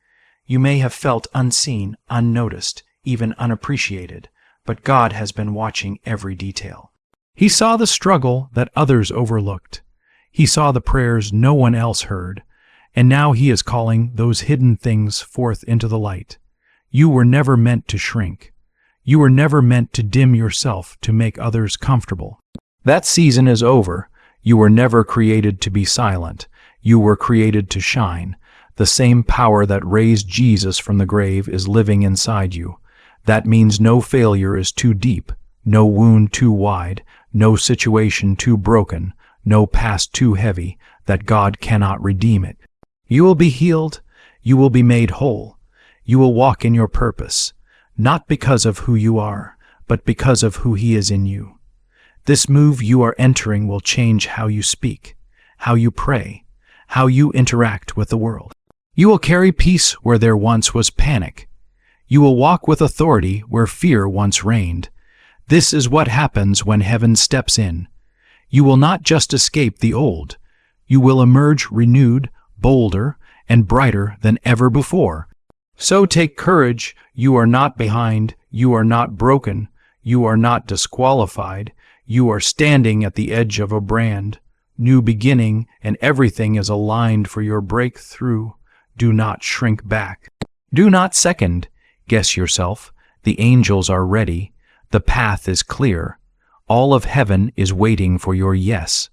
You may have felt unseen, unnoticed, even unappreciated, but God has been watching every detail. He saw the struggle that others overlooked. He saw the prayers no one else heard, and now he is calling those hidden things forth into the light. You were never meant to shrink. You were never meant to dim yourself to make others comfortable. That season is over. You were never created to be silent. You were created to shine. The same power that raised Jesus from the grave is living inside you. That means no failure is too deep, no wound too wide, no situation too broken, no past too heavy, that God cannot redeem it. You will be healed. You will be made whole. You will walk in your purpose, not because of who you are, but because of who He is in you. This move you are entering will change how you speak, how you pray, how you interact with the world. You will carry peace where there once was panic. You will walk with authority where fear once reigned. This is what happens when heaven steps in. You will not just escape the old. You will emerge renewed, bolder, and brighter than ever before. So take courage. You are not behind. You are not broken. You are not disqualified. You are standing at the edge of a brand new beginning, and everything is aligned for your breakthrough. Do not shrink back. Do not second guess yourself. The angels are ready. The path is clear. All of heaven is waiting for your yes.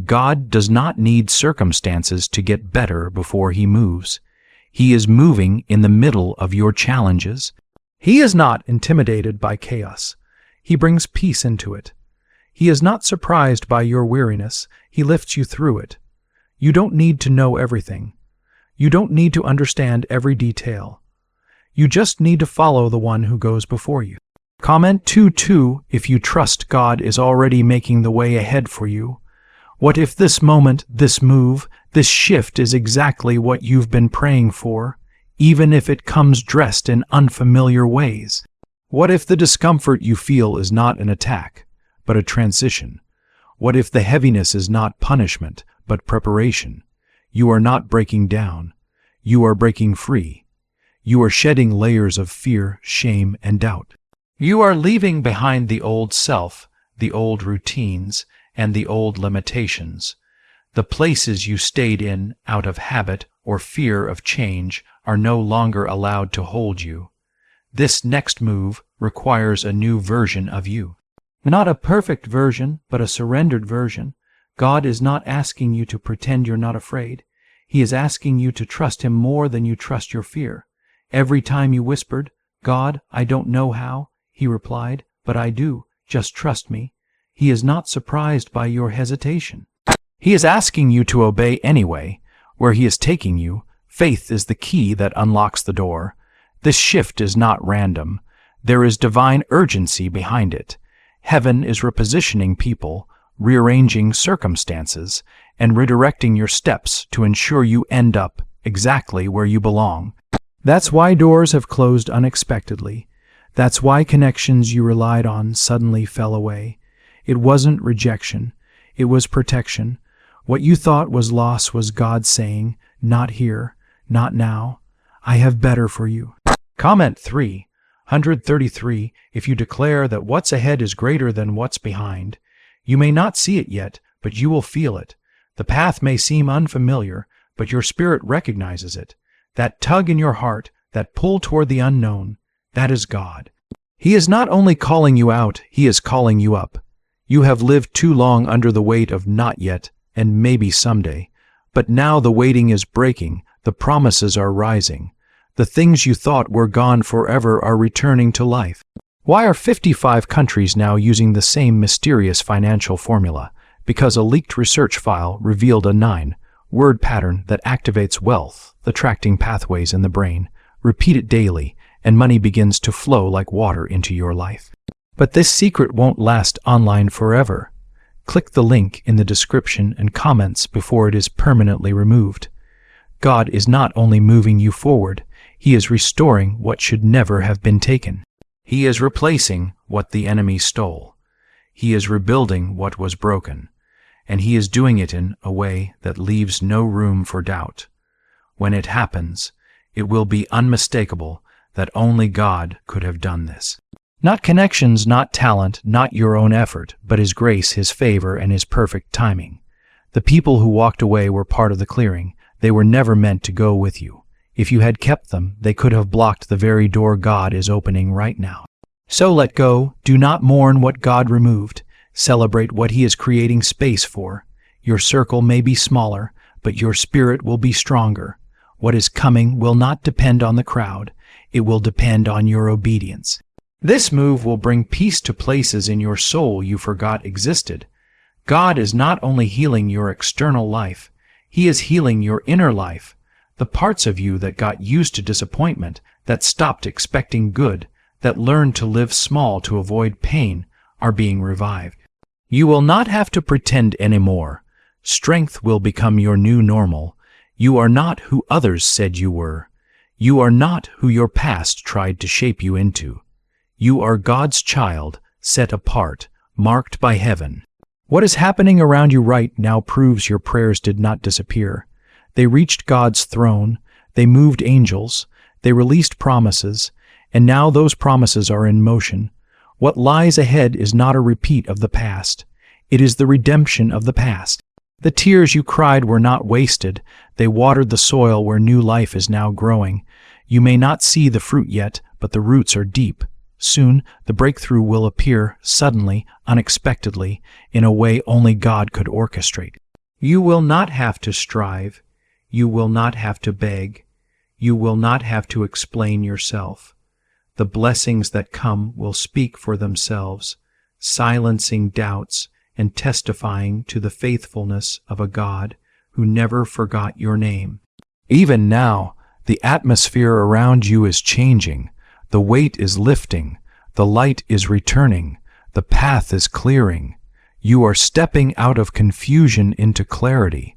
God does not need circumstances to get better before He moves. He is moving in the middle of your challenges. He is not intimidated by chaos. He brings peace into it. He is not surprised by your weariness. He lifts you through it. You don't need to know everything. You don't need to understand every detail. You just need to follow the one who goes before you. Comment 2:2 if you trust God is already making the way ahead for you. What if this moment, this move, this shift is exactly what you've been praying for, even if it comes dressed in unfamiliar ways? What if the discomfort you feel is not an attack, but a transition? What if the heaviness is not punishment, but preparation? You are not breaking down. You are breaking free. You are shedding layers of fear, shame, and doubt. You are leaving behind the old self, the old routines, and the old limitations. The places you stayed in out of habit or fear of change are no longer allowed to hold you. This next move requires a new version of you. Not a perfect version, but a surrendered version. God is not asking you to pretend you're not afraid. He is asking you to trust Him more than you trust your fear. Every time you whispered, "God, I don't know how," He replied, "But I do. Just trust me." He is not surprised by your hesitation. He is asking you to obey anyway. Where He is taking you, faith is the key that unlocks the door. This shift is not random. There is divine urgency behind it. Heaven is repositioning people, rearranging circumstances, and redirecting your steps to ensure you end up exactly where you belong. That's why doors have closed unexpectedly. That's why connections you relied on suddenly fell away. It wasn't rejection. It was protection. What you thought was loss was God saying, "Not here, not now. I have better for you." Comment 333. If you declare that what's ahead is greater than what's behind, you may not see it yet, but you will feel it. The path may seem unfamiliar, but your spirit recognizes it. That tug in your heart, that pull toward the unknown, that is God. He is not only calling you out, He is calling you up. You have lived too long under the weight of not yet and maybe someday. But now the waiting is breaking, the promises are rising. The things you thought were gone forever are returning to life. Why are 55 countries now using the same mysterious financial formula? Because a leaked research file revealed a 9-word pattern that activates wealth, attracting pathways in the brain. Repeat it daily, and money begins to flow like water into your life. But this secret won't last online forever. Click the link in the description and comments before it is permanently removed. God is not only moving you forward, He is restoring what should never have been taken. He is replacing what the enemy stole. He is rebuilding what was broken, and He is doing it in a way that leaves no room for doubt. When it happens, it will be unmistakable that only God could have done this. Not connections, not talent, not your own effort, but His grace, His favor, and His perfect timing. The people who walked away were part of the clearing. They were never meant to go with you. If you had kept them, they could have blocked the very door God is opening right now. So let go. Do not mourn what God removed. Celebrate what He is creating space for. Your circle may be smaller, but your spirit will be stronger. What is coming will not depend on the crowd. It will depend on your obedience. This move will bring peace to places in your soul you forgot existed. God is not only healing your external life, He is healing your inner life. The parts of you that got used to disappointment, that stopped expecting good, that learned to live small to avoid pain, are being revived. You will not have to pretend anymore. Strength will become your new normal. You are not who others said you were. You are not who your past tried to shape you into. You are God's child, set apart, marked by heaven. What is happening around you right now proves your prayers did not disappear. They reached God's throne, they moved angels, they released promises, and now those promises are in motion. What lies ahead is not a repeat of the past. It is the redemption of the past. The tears you cried were not wasted. They watered the soil where new life is now growing. You may not see the fruit yet, but the roots are deep. Soon, the breakthrough will appear suddenly, unexpectedly, in a way only God could orchestrate. You will not have to strive. You will not have to beg. You will not have to explain yourself. The blessings that come will speak for themselves, silencing doubts and testifying to the faithfulness of a God who never forgot your name. Even now, the atmosphere around you is changing. The weight is lifting, the light is returning, the path is clearing. You are stepping out of confusion into clarity,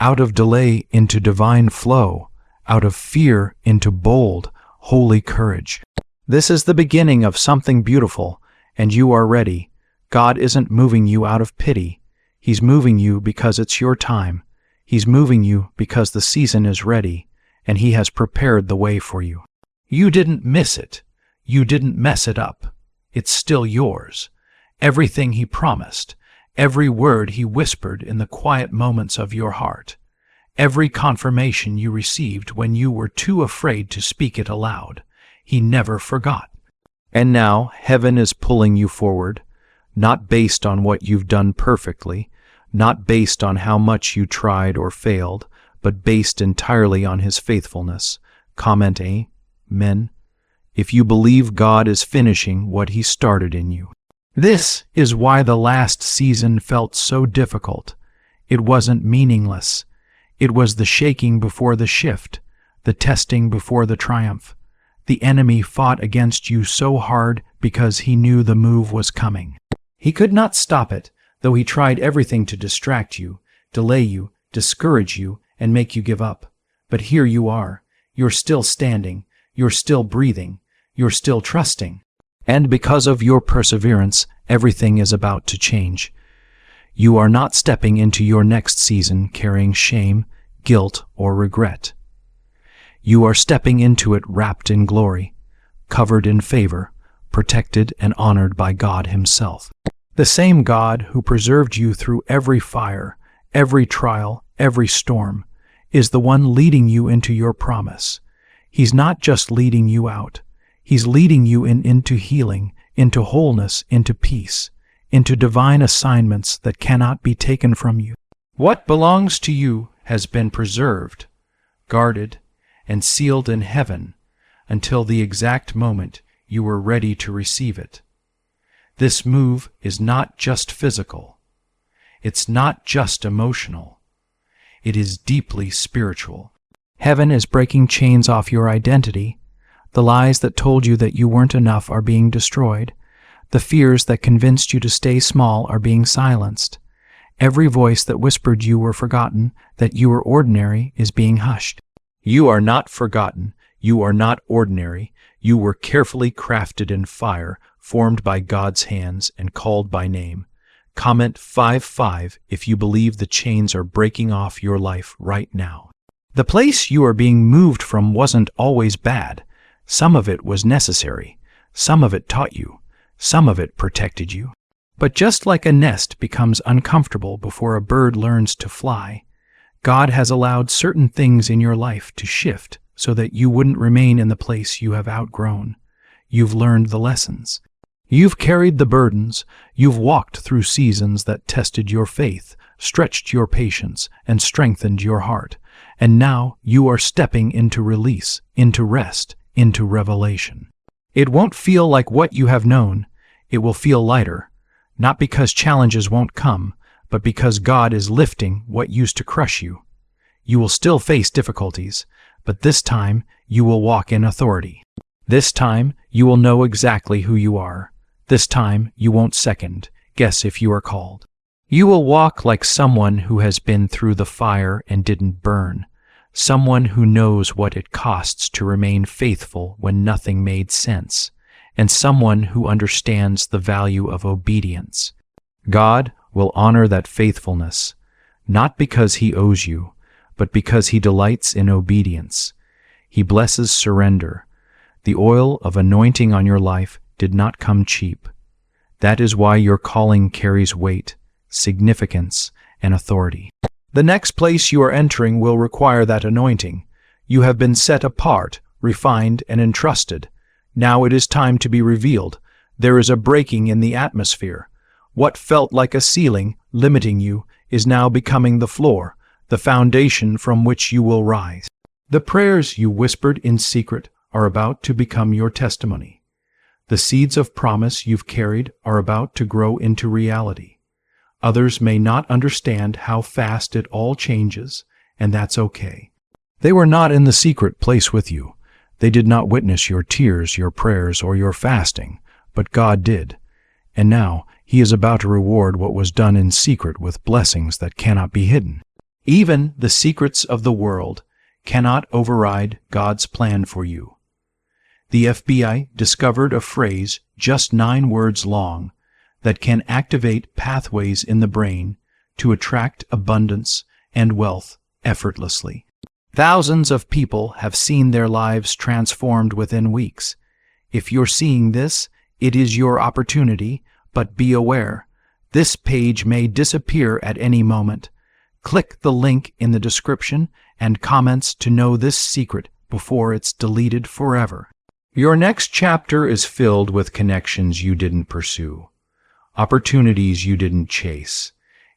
out of delay into divine flow, out of fear into bold, holy courage. This is the beginning of something beautiful, and you are ready. God isn't moving you out of pity. He's moving you because it's your time. He's moving you because the season is ready, and He has prepared the way for you. You didn't miss it. You didn't mess it up. It's still yours. Everything He promised, every word He whispered in the quiet moments of your heart, every confirmation you received when you were too afraid to speak it aloud, He never forgot. And now heaven is pulling you forward, not based on what you've done perfectly, not based on how much you tried or failed, but based entirely on His faithfulness. Comment Amen if you believe God is finishing what He started in you. This is why the last season felt so difficult. It wasn't meaningless. It was the shaking before the shift, the testing before the triumph. The enemy fought against you so hard because he knew the move was coming. He could not stop it, though he tried everything to distract you, delay you, discourage you, and make you give up. But here you are. You're still standing. You're still breathing. You're still trusting. And because of your perseverance, everything is about to change. You are not stepping into your next season carrying shame, guilt, or regret. You are stepping into it wrapped in glory, covered in favor, protected and honored by God Himself. The same God who preserved you through every fire, every trial, every storm, is the one leading you into your promise. He's not just leading you out. He's leading you into healing, into wholeness, into peace, into divine assignments that cannot be taken from you. What belongs to you has been preserved, guarded, and sealed in heaven until the exact moment you were ready to receive it. This move is not just physical. It's not just emotional. It is deeply spiritual. Heaven is breaking chains off your identity. The lies that told you that you weren't enough are being destroyed. The fears that convinced you to stay small are being silenced. Every voice that whispered you were forgotten, that you were ordinary, is being hushed. You are not forgotten. You are not ordinary. You were carefully crafted in fire, formed by God's hands and called by name. Comment 5-5 if you believe the chains are breaking off your life right now. The place you are being moved from wasn't always bad. Some of it was necessary. Some of it taught you. Some of it protected you. But just like a nest becomes uncomfortable before a bird learns to fly, God has allowed certain things in your life to shift so that you wouldn't remain in the place you have outgrown. You've learned the lessons. You've carried the burdens. You've walked through seasons that tested your faith, stretched your patience, and strengthened your heart. And now you are stepping into release, into rest, into revelation. It won't feel like what you have known. It will feel lighter, not because challenges won't come, but because God is lifting what used to crush you. You will still face difficulties, but this time you will walk in authority. This time you will know exactly who you are. This time you won't second guess if you are called. You will walk like someone who has been through the fire and didn't burn, someone who knows what it costs to remain faithful when nothing made sense, and someone who understands the value of obedience. God will honor that faithfulness, not because He owes you, but because He delights in obedience. He blesses surrender. The oil of anointing on your life did not come cheap. That is why your calling carries weight, significance, and authority. The next place you are entering will require that anointing. You have been set apart, refined, and entrusted. Now it is time to be revealed. There is a breaking in the atmosphere. What felt like a ceiling, limiting you, is now becoming the floor, the foundation from which you will rise. The prayers you whispered in secret are about to become your testimony. The seeds of promise you've carried are about to grow into reality. Others may not understand how fast it all changes, and that's okay. They were not in the secret place with you. They did not witness your tears, your prayers, or your fasting, but God did. And now He is about to reward what was done in secret with blessings that cannot be hidden. Even the secrets of the world cannot override God's plan for you. The FBI discovered a phrase just 9 words long that can activate pathways in the brain to attract abundance and wealth effortlessly. Thousands of people have seen their lives transformed within weeks. If you're seeing this, it is your opportunity, but be aware. This page may disappear at any moment. Click the link in the description and comments to know this secret before it's deleted forever. Your next chapter is filled with connections you didn't pursue, opportunities you didn't chase,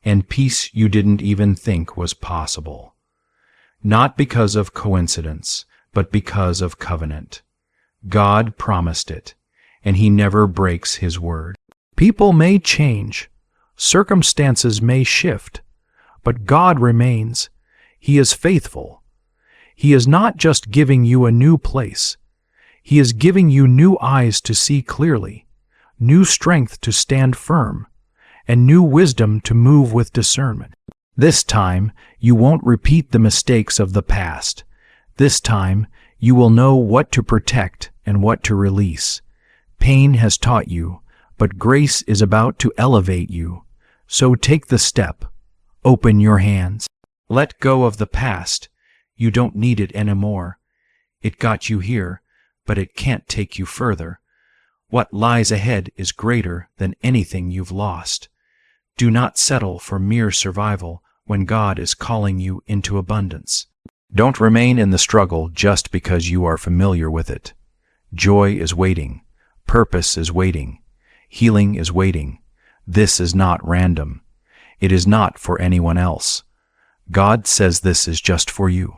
and peace you didn't even think was possible. Not because of coincidence, but because of covenant. God promised it, and He never breaks His word. People may change, circumstances may shift, but God remains. He is faithful. He is not just giving you a new place. He is giving you new eyes to see clearly, new strength to stand firm, and new wisdom to move with discernment. This time, you won't repeat the mistakes of the past. This time, you will know what to protect and what to release. Pain has taught you, but grace is about to elevate you. So take the step. Open your hands. Let go of the past. You don't need it anymore. It got you here, but it can't take you further. What lies ahead is greater than anything you've lost. Do not settle for mere survival when God is calling you into abundance. Don't remain in the struggle just because you are familiar with it. Joy is waiting. Purpose is waiting. Healing is waiting. This is not random. It is not for anyone else. God says this is just for you.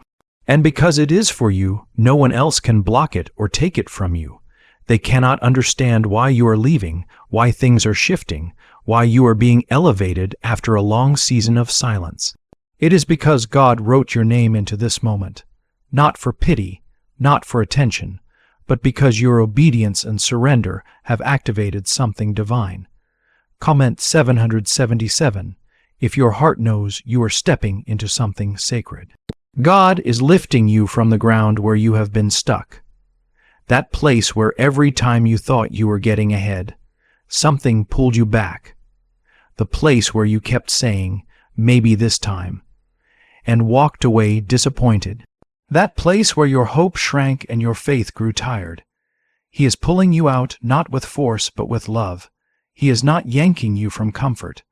And because it is for you, no one else can block it or take it from you. They cannot understand why you are leaving, why things are shifting, why you are being elevated after a long season of silence. It is because God wrote your name into this moment, not for pity, not for attention, but because your obedience and surrender have activated something divine. Comment 777 if your heart knows you are stepping into something sacred. God is lifting you from the ground where you have been stuck. That place where every time you thought you were getting ahead, something pulled you back. The place where you kept saying, maybe this time, and walked away disappointed. That place where your hope shrank and your faith grew tired. He is pulling you out not with force but with love. He is not yanking you from comfort.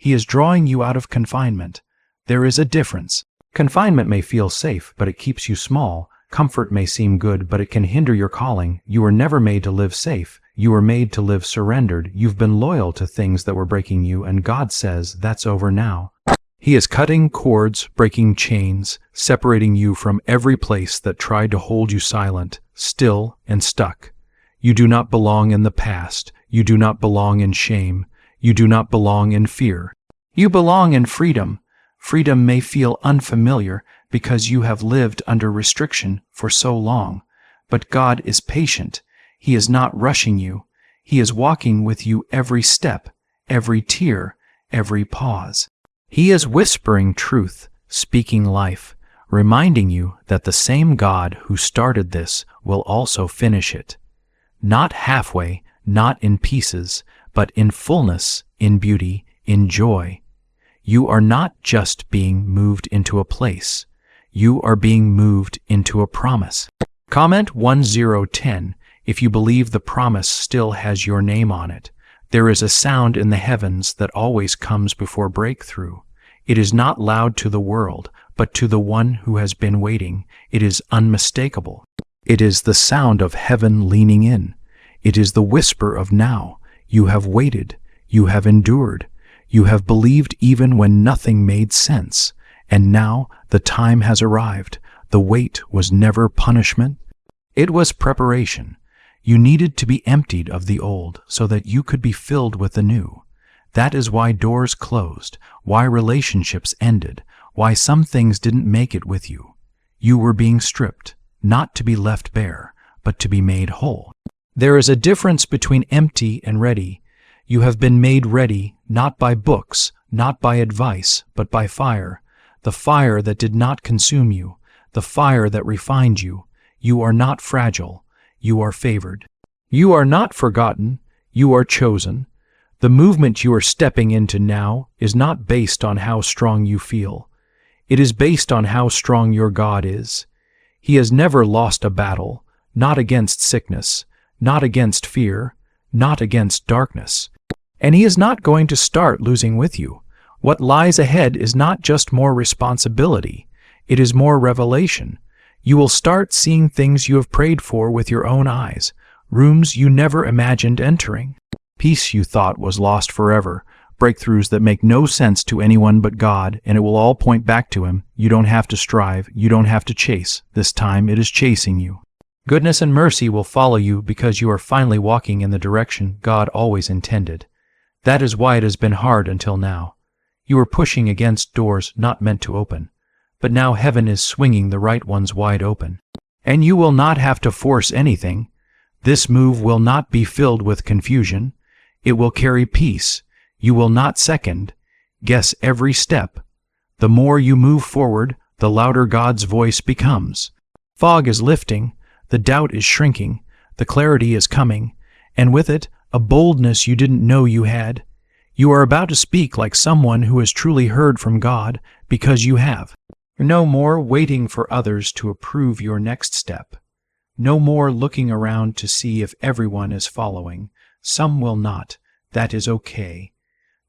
He is drawing you out of confinement. There is a difference. Confinement may feel safe, but it keeps you small. Comfort may seem good, but it can hinder your calling. You were never made to live safe. You were made to live surrendered. You've been loyal to things that were breaking you, and God says that's over now. He is cutting cords, breaking chains, separating you from every place that tried to hold you silent, still, and stuck. You do not belong in the past. You do not belong in shame. You do not belong in fear. You belong in freedom. Freedom may feel unfamiliar because you have lived under restriction for so long, but God is patient. He is not rushing you. He is walking with you every step, every tear, every pause. He is whispering truth, speaking life, reminding you that the same God who started this will also finish it. Not halfway, not in pieces, but in fullness, in beauty, in joy. You are not just being moved into a place. You are being moved into a promise. Comment 1010 if you believe the promise still has your name on it. There is a sound in the heavens that always comes before breakthrough. It is not loud to the world, but to the one who has been waiting. It is unmistakable. It is the sound of heaven leaning in. It is the whisper of now. You have waited. You have endured. You have believed even when nothing made sense. And now the time has arrived. The wait was never punishment. It was preparation. You needed to be emptied of the old so that you could be filled with the new. That is why doors closed, why relationships ended, why some things didn't make it with you. You were being stripped, not to be left bare, but to be made whole. There is a difference between empty and ready. You have been made ready, not by books, not by advice, but by fire. The fire that did not consume you, the fire that refined you. You are not fragile. You are favored. You are not forgotten. You are chosen. The movement you are stepping into now is not based on how strong you feel. It is based on how strong your God is. He has never lost a battle, not against sickness, not against fear, not against darkness. And He is not going to start losing with you. What lies ahead is not just more responsibility. It is more revelation. You will start seeing things you have prayed for with your own eyes, rooms you never imagined entering. Peace you thought was lost forever, breakthroughs that make no sense to anyone but God, and it will all point back to Him. You don't have to strive. You don't have to chase. This time it is chasing you. Goodness and mercy will follow you because you are finally walking in the direction God always intended. That is why it has been hard until now. You were pushing against doors not meant to open, but now heaven is swinging the right ones wide open. And you will not have to force anything. This move will not be filled with confusion. It will carry peace. You will not second, guess every step. The more you move forward, the louder God's voice becomes. Fog is lifting, the doubt is shrinking, the clarity is coming, and with it, a boldness you didn't know you had. You are about to speak like someone who has truly heard from God, because you have. No more waiting for others to approve your next step. No more looking around to see if everyone is following. Some will not. That is okay.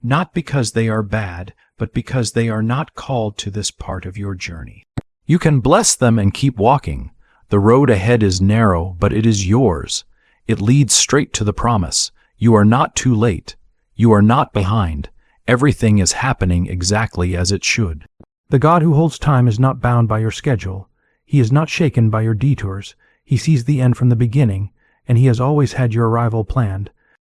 Not because they are bad, but because they are not called to this part of your journey. You can bless them and keep walking. The road ahead is narrow, but it is yours. It leads straight to the promise. You are not too late. You are not behind. Everything is happening exactly as it should. The God who holds time is not bound by your schedule. He is not shaken by your detours. He sees the end from the beginning, and he has always had your arrival planned.